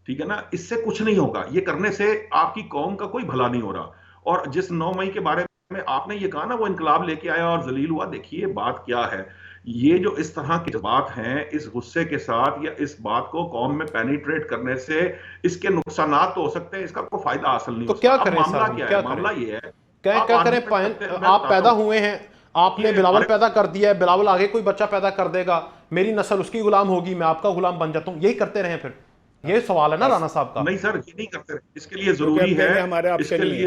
ठीक है ना, इससे कुछ नहीं होगा। ये करने से आपकी कौम का कोई भला नहीं हो रहा। और जिस 9 मई के बारे में आपने ये कहा ना वो इनकलाब लेके आया और जलील हुआ, देखिए बात क्या है। ये जो इस तरह की बात हैं, इस गुस्से के साथ या इस बात को कौम में पेनिट्रेट करने से इसके नुकसानात तो हो सकते हैं, इसका कोई फायदा हासिल नहीं। तो क्या करें? मामला क्या है? मामला ये है क्या करें? आप पैदा हुए हैं, आपने बिलावल पैदा कर दिया है, बिलावल आगे कोई बच्चा पैदा कर देगा, मेरी नस्ल उसकी गुलाम होगी, मैं आपका गुलाम बन जाता हूं, यही करते रहे फिर? ये सवाल है ना राणा साहब का। नहीं सर, ये नहीं करते। इसके लिए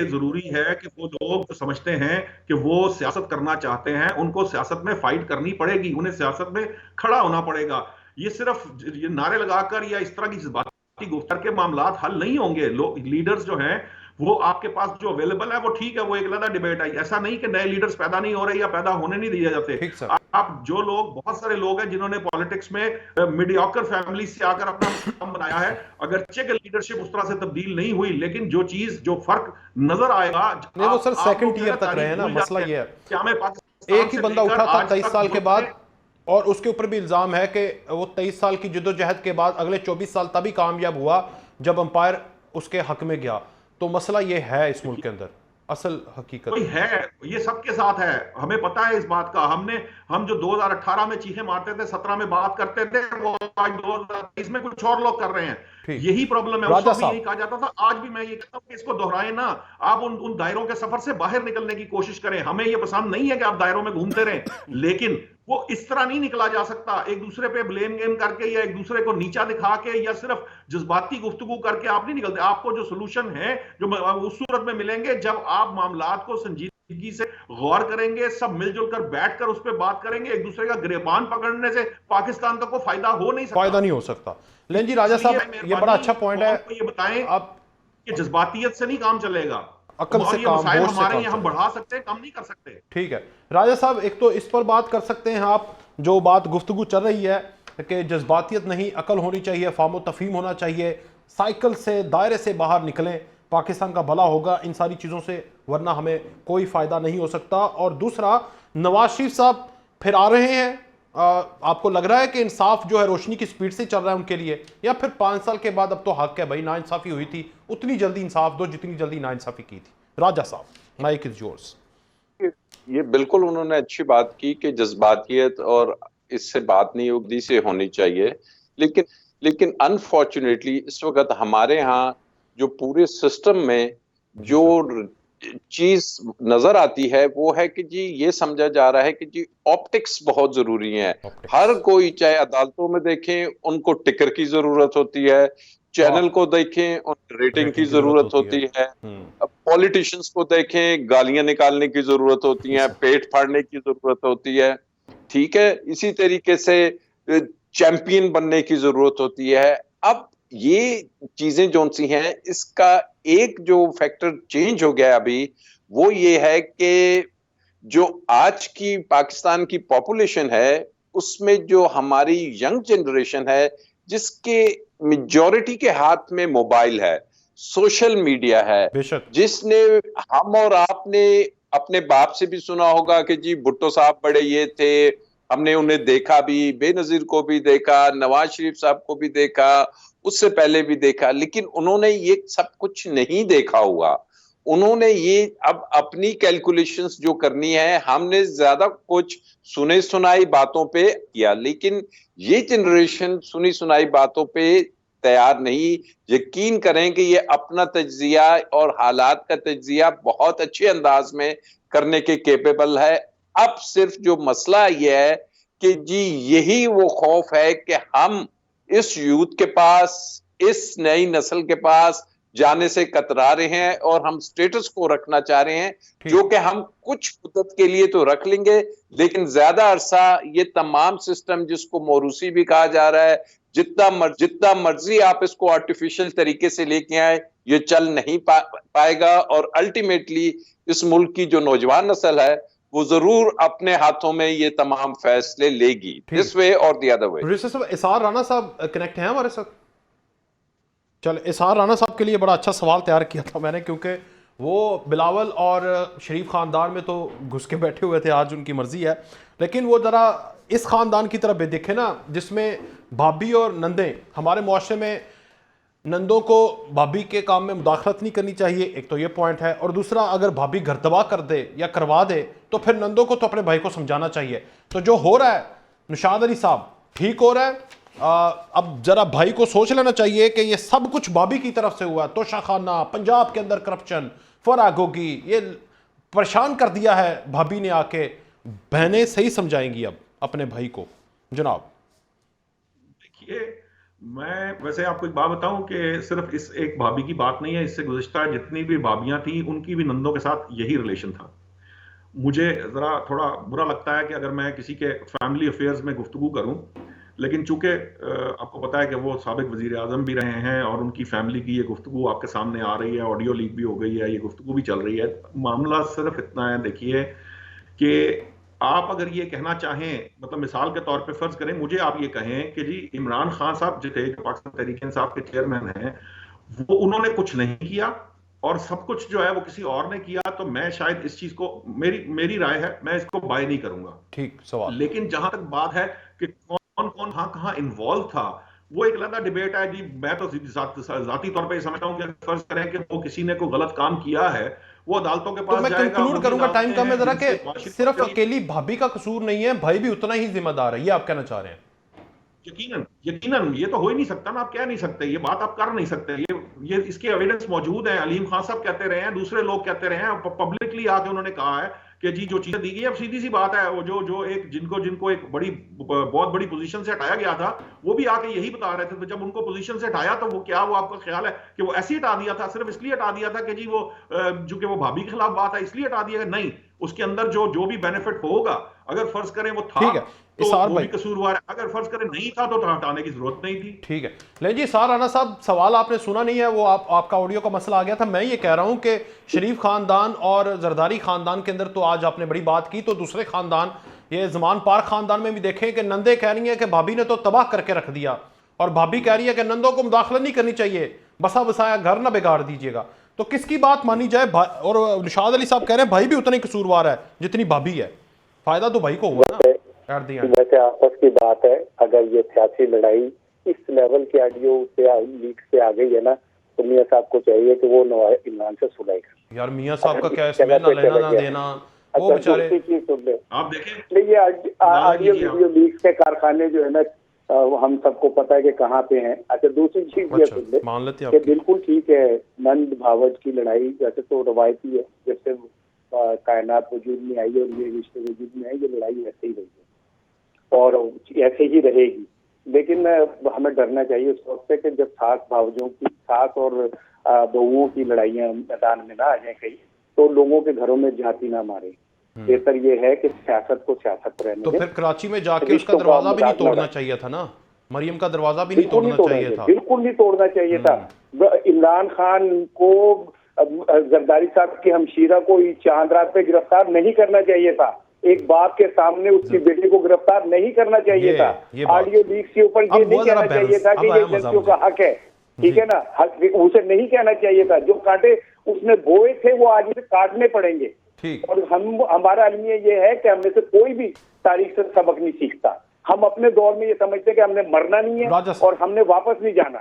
जरूरी है कि वो लोग जो समझते हैं कि वो सियासत करना चाहते हैं, उनको सियासत में फाइट करनी पड़ेगी, उन्हें सियासत में खड़ा होना पड़ेगा। ये सिर्फ ये नारे लगाकर या इस तरह की जज्बाती गुफ्तगू के मामलात हल नहीं होंगे। लोग लीडर्स जो हैं वो आपके पास जो अवेलेबल है वो ठीक है, वो एक अलग डिबेट है। ऐसा नहीं कि नए लीडर्स पैदा नहीं हो रहे या पैदा होने नहीं दिए जाते। आप जो लोग, बहुत सारे लोग हैं जिन्होंने पॉलिटिक्स में मीडियोकर फैमिली से आकर अपना नाम बनाया है, अगरचे के लीडरशिप उस तरह से तब्दील नहीं हुई, लेकिन जो चीज जो फर्क नजर आएगा नहीं, वो सर सेकंड ईयर तक रहे हैं ना। मसला ये है एक ही बंदा उठा था 23 साल के बाद और उसके ऊपर भी इल्जाम है कि वो 23 साल की जद्दोजहद के बाद अगले 24 साल तभी कामयाब हुआ जब अंपायर उसके हक में गया। तो मसला ये है इस मुल्क के अंदर, असल हकीकत कोई है, ये सबके साथ है, हमें पता है इस बात का। हम जो 2018 में चीखें मारते थे, 17 में बात करते थे, वो आज 2023 में कुछ और लोग कर रहे हैं। यही प्रॉब्लम है। उस समय यही कहा जाता था, आज भी मैं ये कहता हूं कि इसको दोहराएं ना। आप उन दायरों के सफर से बाहर निकलने की कोशिश करें। हमें ये पसंद नहीं है कि आप दायरों में घूमते रहें, लेकिन वो इस तरह नहीं निकला जा सकता, एक दूसरे पे ब्लेम गेम करके या एक दूसरे को नीचा दिखा के या सिर्फ जज्बाती गुफ्तगू करके आप नहीं निकलते। आपको जो सोल्यूशन है जो उस सूरत में मिलेंगे जब आप मामलात को संजीदगी से गौर करेंगे, सब मिलजुल कर बैठकर उस पर बात करेंगे। एक दूसरे का गिरबान पकड़ने से पाकिस्तान का कोई फायदा हो नहीं सकता। फायदा नहीं हो सकता। लेकिन जी राजा साहब ये बड़ा अच्छा पॉइंट है, ये बताएं आप कि जज्बातियत से नहीं काम चलेगा, अकल से काम, होश से हमारे हम बढ़ा सकते हैं, कम नहीं कर सकते। ठीक है राजा साहब, एक तो इस पर बात कर सकते हैं आप, जो बात गुफ्तगू चल रही है कि जज्बातियत नहीं, अकल होनी चाहिए, फाहम तफहीम होना चाहिए, साइकिल से दायरे से बाहर निकलें, पाकिस्तान का भला होगा इन सारी चीज़ों से, वरना हमें कोई फ़ायदा नहीं हो सकता। और दूसरा, नवाज शरीफ साहब फिर आ रहे हैं आपको लग रहा है कि इंसाफ जो है रोशनी की स्पीड से चल रहा है उनके लिए, या फिर 5 साल के बाद अब तो हक है भाई, नाइंसाफी हुई थी उतनी जल्दी इंसाफ दो जितनी जल्दी नाइंसाफी की थी? राजा साहब, माइक इज योर्स। ये बिल्कुल उन्होंने अच्छी बात की कि जज्बातियत और इससे बात नहीं उगदी से होनी चाहिए, लेकिन अनफॉर्चुनेटली इस वक्त हमारे यहाँ जो पूरे सिस्टम में जो चीज नजर आती है वो है कि जी ये समझा जा रहा है कि जी ऑप्टिक्स बहुत जरूरी है। हर कोई, चाहे अदालतों में देखें उनको टिकर की जरूरत होती है, चैनल को देखें उनको रेटिंग की जरूरत होती है, पॉलिटिशियंस को देखें गालियां निकालने की जरूरत होती है, पेट फाड़ने की जरूरत होती है, ठीक है, इसी तरीके से चैंपियन बनने की जरूरत होती है। अब ये चीजें जो सी हैं, इसका एक जो फैक्टर चेंज हो गया अभी, वो ये है कि जो आज की पाकिस्तान की पॉपुलेशन है उसमें जो हमारी यंग जनरेशन है जिसके मेजॉरिटी के हाथ में मोबाइल है, सोशल मीडिया है, जिसने हम और आपने अपने बाप से भी सुना होगा कि जी भुट्टो साहब बड़े ये थे, हमने उन्हें देखा भी, बेनजीर को भी देखा, नवाज शरीफ साहब को भी देखा, उससे पहले भी देखा, लेकिन उन्होंने ये सब कुछ नहीं देखा हुआ। उन्होंने ये अब अपनी कैलकुलेशंस जो करनी है, हमने ज्यादा कुछ सुने सुनाई बातों पे किया, लेकिन ये जनरेशन सुनी सुनाई बातों पे तैयार नहीं। यकीन करें कि ये अपना तज्जिया और हालात का तज्जिया बहुत अच्छे अंदाज में करने के केपेबल है। अब सिर्फ जो मसला ये है कि जी यही वो खौफ है कि हम इस यूथ के पास, इस नई नस्ल के पास जाने से कतरा रहे हैं और हम स्टेटस को रखना चाह रहे हैं, जो कि हम कुछ मुद्दत के लिए तो रख लेंगे, लेकिन ज्यादा अरसा ये तमाम सिस्टम जिसको मोरूसी भी कहा जा रहा है, जितना मर्जी आप इसको आर्टिफिशियल तरीके से लेके आए, ये चल नहीं पाएगा और अल्टीमेटली इस मुल्क की जो नौजवान नस्ल है वो जरूर अपने हाथों में ये तमाम फैसले लेगी, दिस वे और द अदर वे। इसार राना साहब कनेक्ट हैं हमारे साथ? चलो, इसार राना साहब के लिए बड़ा अच्छा सवाल तैयार किया था मैंने, क्योंकि वो बिलावल और शरीफ खानदान में तो घुस के बैठे हुए थे, आज उनकी मर्जी है, लेकिन वो ज़रा इस ख़ानदान की तरफ भी देखे ना, जिसमें भाभी और नंदे, हमारे मुआशरे में नंदों को भाभी के काम में मुदाखलत नहीं करनी चाहिए, एक तो ये पॉइंट है, और दूसरा अगर भाभी घर दबा कर दे या करवा दे तो फिर नंदों को तो अपने भाई को समझाना चाहिए। तो जो हो रहा है निशाद अली साहब, ठीक हो रहा है। अब जरा भाई को सोच लेना चाहिए कि ये सब कुछ भाभी की तरफ से हुआ, तोशाखाना, पंजाब के अंदर करप्शन, फरागोगी, ये परेशान कर दिया है भाभी ने आके। बहनें सही समझाएंगी अब अपने भाई को। जनाब देखिए, मैं वैसे आपको एक बात बताऊं कि सिर्फ इस एक भाभी की बात नहीं है, इससे गुज़िश्ता जितनी भी भाभियां थी उनकी भी नंदों के साथ यही रिलेशन था। मुझे जरा थोड़ा बुरा लगता है कि अगर मैं किसी के फैमिली अफेयर्स में गुफ्तगू करूं, लेकिन चूंकि आपको पता है कि वो साबिक वजीर आजम भी रहे हैं और उनकी फैमिली की ये गुफ्तगू आपके सामने आ रही है, ऑडियो लीक भी हो गई है, ये गुफ्तगू भी चल रही है। मामला सिर्फ इतना है, देखिए, कि आप अगर ये कहना चाहें, मतलब मिसाल के तौर पे फर्ज करें मुझे आप ये कहें कि जी इमरान खान साहब जो थे, पाकिस्तान तहरीक इंसाफ के चेयरमैन हैं, वो उन्होंने कुछ नहीं किया और सब कुछ जो है वो किसी और ने किया, तो मैं शायद इस चीज को, मेरी राय है, मैं इसको बाय नहीं करूंगा। ठीक सवाल। लेकिन जहां तक बात है कि कौन कौन कहां इन्वॉल्व था, वो एक अलग डिबेट है जी। मैं तो जाती तौर पे समझता हूं कि फर्ज करें कि वो किसी ने कोई गलत काम किया है, वो अदालतों के पास तो मैं कंक्लूड करूंगा, टाइम कम है जरा, कि सिर्फ अकेली भाभी का कसूर नहीं है, भाई भी उतना ही जिम्मेदार है, ये आप कहना चाह रहे हैं? यकीनन ये तो हो ही नहीं सकता ना, आप कह नहीं सकते, ये बात आप कर नहीं सकते। ये इसके एविडेंस मौजूद है, अलीम खान साहब कहते रहे हैं, दूसरे लोग कहते रहे हैं, पब्लिकली आके उन्होंने कहा है कि जी जो चीजें दी गई, अब सीधी सी बात है, वो जो एक जिनको एक बहुत बड़ी पोजीशन से हटाया गया था, वो भी आके यही बता रहे थे। तो जब उनको पोजीशन से हटाया तो वो आपका ख्याल है कि वो ऐसे ही हटा दिया था, सिर्फ इसलिए हटा दिया था कि जी वो जो कि वो भाभी के खिलाफ बात है इसलिए हटा दिया? नहीं, उसके अंदर जो भी बेनिफिट होगा, अगर फर्ज करें वो था तो वो भी कसूरवार है, अगर फर्ज करें नहीं था तो हटाने की जरूरत नहीं थी। ठीक है। लेकिन जी इसार राना साहब, सवाल आपने सुना नहीं है, वो आपका ऑडियो का मसला आ गया था। मैं ये कह रहा हूं कि शरीफ खानदान और जरदारी खानदान के अंदर तो आज आपने बड़ी बात की, तो दूसरे खानदान, ये जमान पार्क खानदान में भी देखें कि नंदे कह रही है कि भाभी ने तो तबाह करके रख दिया, और भाभी कह रही है कि नंदों को मुदाखलत नहीं करनी चाहिए, बसा बसाया घर ना बिगाड़ दीजिएगा। तो किसकी बात मानी जाए? और निशाद अली साहब कह रहे हैं भाई भी उतना ही कसूरवार है जितनी भाभी है, फायदा तो भाई को हुआ ना। एट द कि एंड। वैसे आपस की बात है, अगर ये सियासी लड़ाई इस लेवल के ऑडियो से लीक से आ गई है ना, तो मियां साहब को चाहिए कि वो इमरान से सुलह करें। यार मियां साहब का अगर क्या इस इसमें जगह ना पे लेना चला ना गया। देना, वो अच्छा, बेचारे। दूसरी चीज सुन ले, आप देखें नहीं ये ऑडियो वीडियो लीक के कारखाने जो है ना, हम सबको पता है कि कहाँ पे हैं। अच्छा, दूसरी चीज ये अच्छा, सुन ले मान लेते हैं कि आपकी। बिल्कुल ठीक है, नंद भावज की लड़ाई वैसे तो रवायती है, जैसे कायनात वजूद में आई और ये विश्व वजूद में आई, ये लड़ाई ऐसे ही रही है और ऐसे ही रहेगी। लेकिन हमें डरना चाहिए उस वक्त से कि जब सास और बहुओं की लड़ाइयाँ मैदान में ना आ जाए कहीं, तो लोगों के घरों में जाति ना मारे। बेहतर ये है कि सियासत को सियासत रहने तो दें। फिर कराची में जाके उसका रिश्तों का दरवाजा भी नहीं मुकाबला तोड़ना रहे। चाहिए था ना, मरियम का दरवाजा भी नहीं बिल्कुल तोड़ना चाहिए था। बिल्कुल नहीं तोड़ना चाहिए था। इमरान खान को जरदारी साहब की हमशीरा को चांद रात पे गिरफ्तार नहीं करना चाहिए था। एक बाप के सामने उसकी बेटी को गिरफ्तार नहीं करना चाहिए था। ये बात। ऑडियो लीक के ऊपर अब ये नहीं वो जरा कहना चाहिए था अब कि आया ये मजा लड़कियों का मुझे। हक है, ठीक है ना, हक उसे नहीं कहना चाहिए था। जो कांटे उसने बोए थे वो आज उसे काटने पड़ेंगे। ठीक। और हमारा अलमिया ये है कि हमें से कोई भी तारीख से सबक नहीं सीखता। हम अपने दौर में ये समझते हैं कि हमने मरना नहीं राजा है साहब। और हमने वापस नहीं जाना,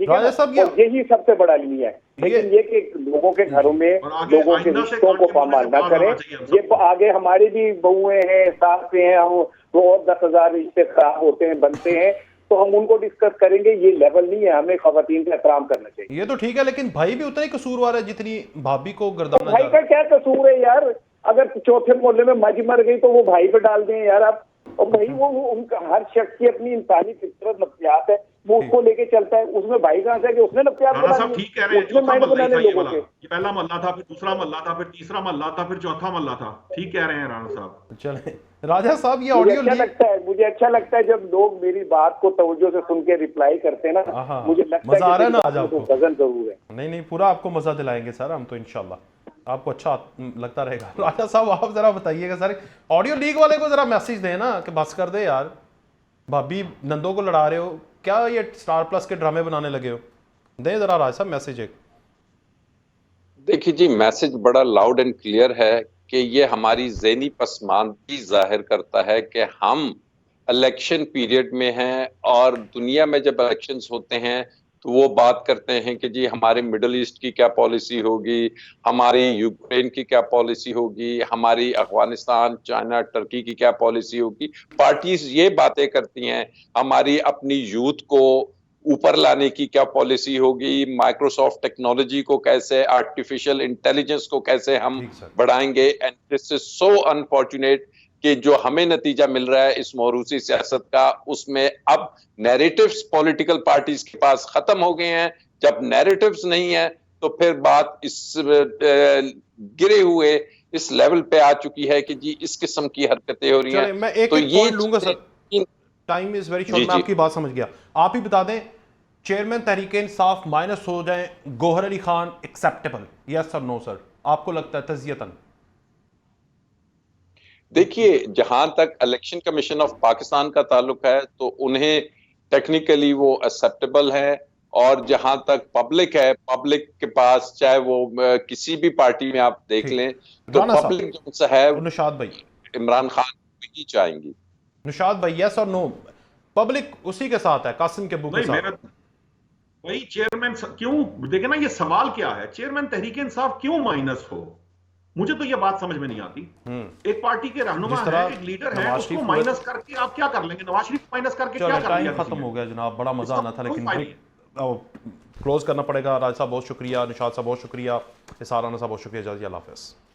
ठीक है राजा ना? साहब, ये- और यही सबसे बड़ा अलमिया है। लेकिन ये कि लोगों के घरों में और आगे लोगों के आइंदा से रिश्तों को काट के बोलने पामाल से ना बाहर करें। आना चाहिए हम ये आगे हमारी भी बहुएं हैं, सासें हैं, हम वो और 10,000 रिश्ते खराब होते हैं, बनते हैं, तो हम उनको डिस्कस करेंगे। ये लेवल नहीं है, हमें खवातीन का एहतराम करना चाहिए। ये तो ठीक है, लेकिन भाई भी उतना ही कसूरवार है जितनी भाभी को गर्दाना भाई जा का रहा क्या कसूर है यार? अगर चौथे मोहल्ले में मज मर गई तो वो भाई पे डाल दें यार आप। और भाई वो उनका हर शख्स की अपनी इंसानी फितरत नफ्सियात है, वो उसको लेके चलता है। उसमें भाई कहां से कि उसने नफ्सियात राणा बना साहब दी, ठीक कह रहे हैं। उसने चौथा माइंड मल्ला ही बनाने था ये लोगों वाला, के। ये पहला मल्ला था, फिर दूसरा मल्ला था, फिर तीसरा मल्ला था, फिर चौथा मल्ला था। ठीक कह रहे हैं राणा साहब। चले राजा साहब, ये मुझे ऑडियो अच्छा लगता है, मुझे अच्छा लगता है जब लोग मेरी बात को तवज्जो से सुन के रिप्लाई करते हैं ना, हाँ, मुझे लगता मजा आ है रहा है कि ना आज मेरी बात में आपको? तो वजन जरूर है। नहीं नहीं, पूरा आपको मजा दिलाएंगे सर हम तो, इंशाल्लाह आपको अच्छा लगता रहेगा। राजा साहब आप जरा बताइएगा सर, ऑडियो लीक वाले को जरा मैसेज दें ना कि बस कर दे यार, भाभी नंदों को लड़ा रहे हो क्या, ये स्टार प्लस के ड्रामे बनाने लगे हो? दें जरा राजा साहब मैसेज एक। देखिए जी, मैसेज बड़ा लाउड एंड क्लियर है कि ये हमारी ज़हनी पसमानदगी जाहिर करता है कि हम इलेक्शन पीरियड में हैं और दुनिया में जब इलेक्शंस होते हैं तो वो बात करते हैं कि जी हमारे मिडल ईस्ट की क्या पॉलिसी होगी, हमारी यूक्रेन की क्या पॉलिसी होगी, हमारी अफगानिस्तान, चाइना, टर्की की क्या पॉलिसी होगी। पार्टीज ये बातें करती हैं, हमारी अपनी यूथ को ऊपर लाने की क्या पॉलिसी होगी, माइक्रोसॉफ्ट टेक्नोलॉजी को कैसे, आर्टिफिशियल इंटेलिजेंस को कैसे हम ठीक सर। बढ़ाएंगे। And this is so unfortunate कि जो हमें नतीजा मिल रहा है इस मौरूसी सियासत का, उसमें अब नैरेटिव्स पॉलिटिकल पार्टीज के पास खत्म हो गए हैं। जब नैरेटिव्स नहीं है तो फिर बात इस गिरे हुए इस लेवल पे आ चुकी है कि जी इस किस्म की हरकतें हो रही चले हैं। मैं एक तो एक ये पॉइंट लूंगा सर, चीजें- टाइम इज वेरी जी, शॉर्ट। मैं जी। आपकी बात समझ गया। आप ही बता दें, चेयरमैन तहरीक इंसाफ माइनस हो जाए, गौहर अली खान एक्सेप्टेबल, यस और नो सर? आपको लगता है तजियतन? देखिए, जहां तक इलेक्शन कमीशन ऑफ पाकिस्तान का ताल्लुक है तो उन्हें टेक्निकली वो एक्सेप्टेबल है, और जहां तक पब्लिक है, पब्लिक के पास चाहे वो किसी भी पार्टी में आप देख ठीक। लें तो राणा साहब पब्लिक जो सा है और निशाद भाई, इमरान खान को ही चाहेंगी। निशाद भाई यस और नो? पब्लिक उसी के साथ है, कासिम के बुक के नहीं, साथ। मेरा वही चेयरमैन क्यों, देखे ना ये सवाल क्या है, चेयरमैन तहरीक इंसाफ क्यों माइनस हो? मुझे तो ये बात समझ में नहीं आती। एक पार्टी के रहनुमा जिस तरह है, एक लीडर है, नवाज उसको शरीफ माइनस करके आप क्या कर लेंगे? नवाज शरीफ माइनस करके क्या चलो कर टाइम लिया खत्म किसी ने? हो गया जनाब, बड़ा मजा इसका आना था कोई लेकिन फायदा नहीं। क्लोज करना पड़ेगा। राज साहब बहुत शुक्रिया, निशाद साहब बहुत शुक्रिया, इसार राना साहब बहुत शुक्रिया, जल्दी अल्लाह हाफिज़।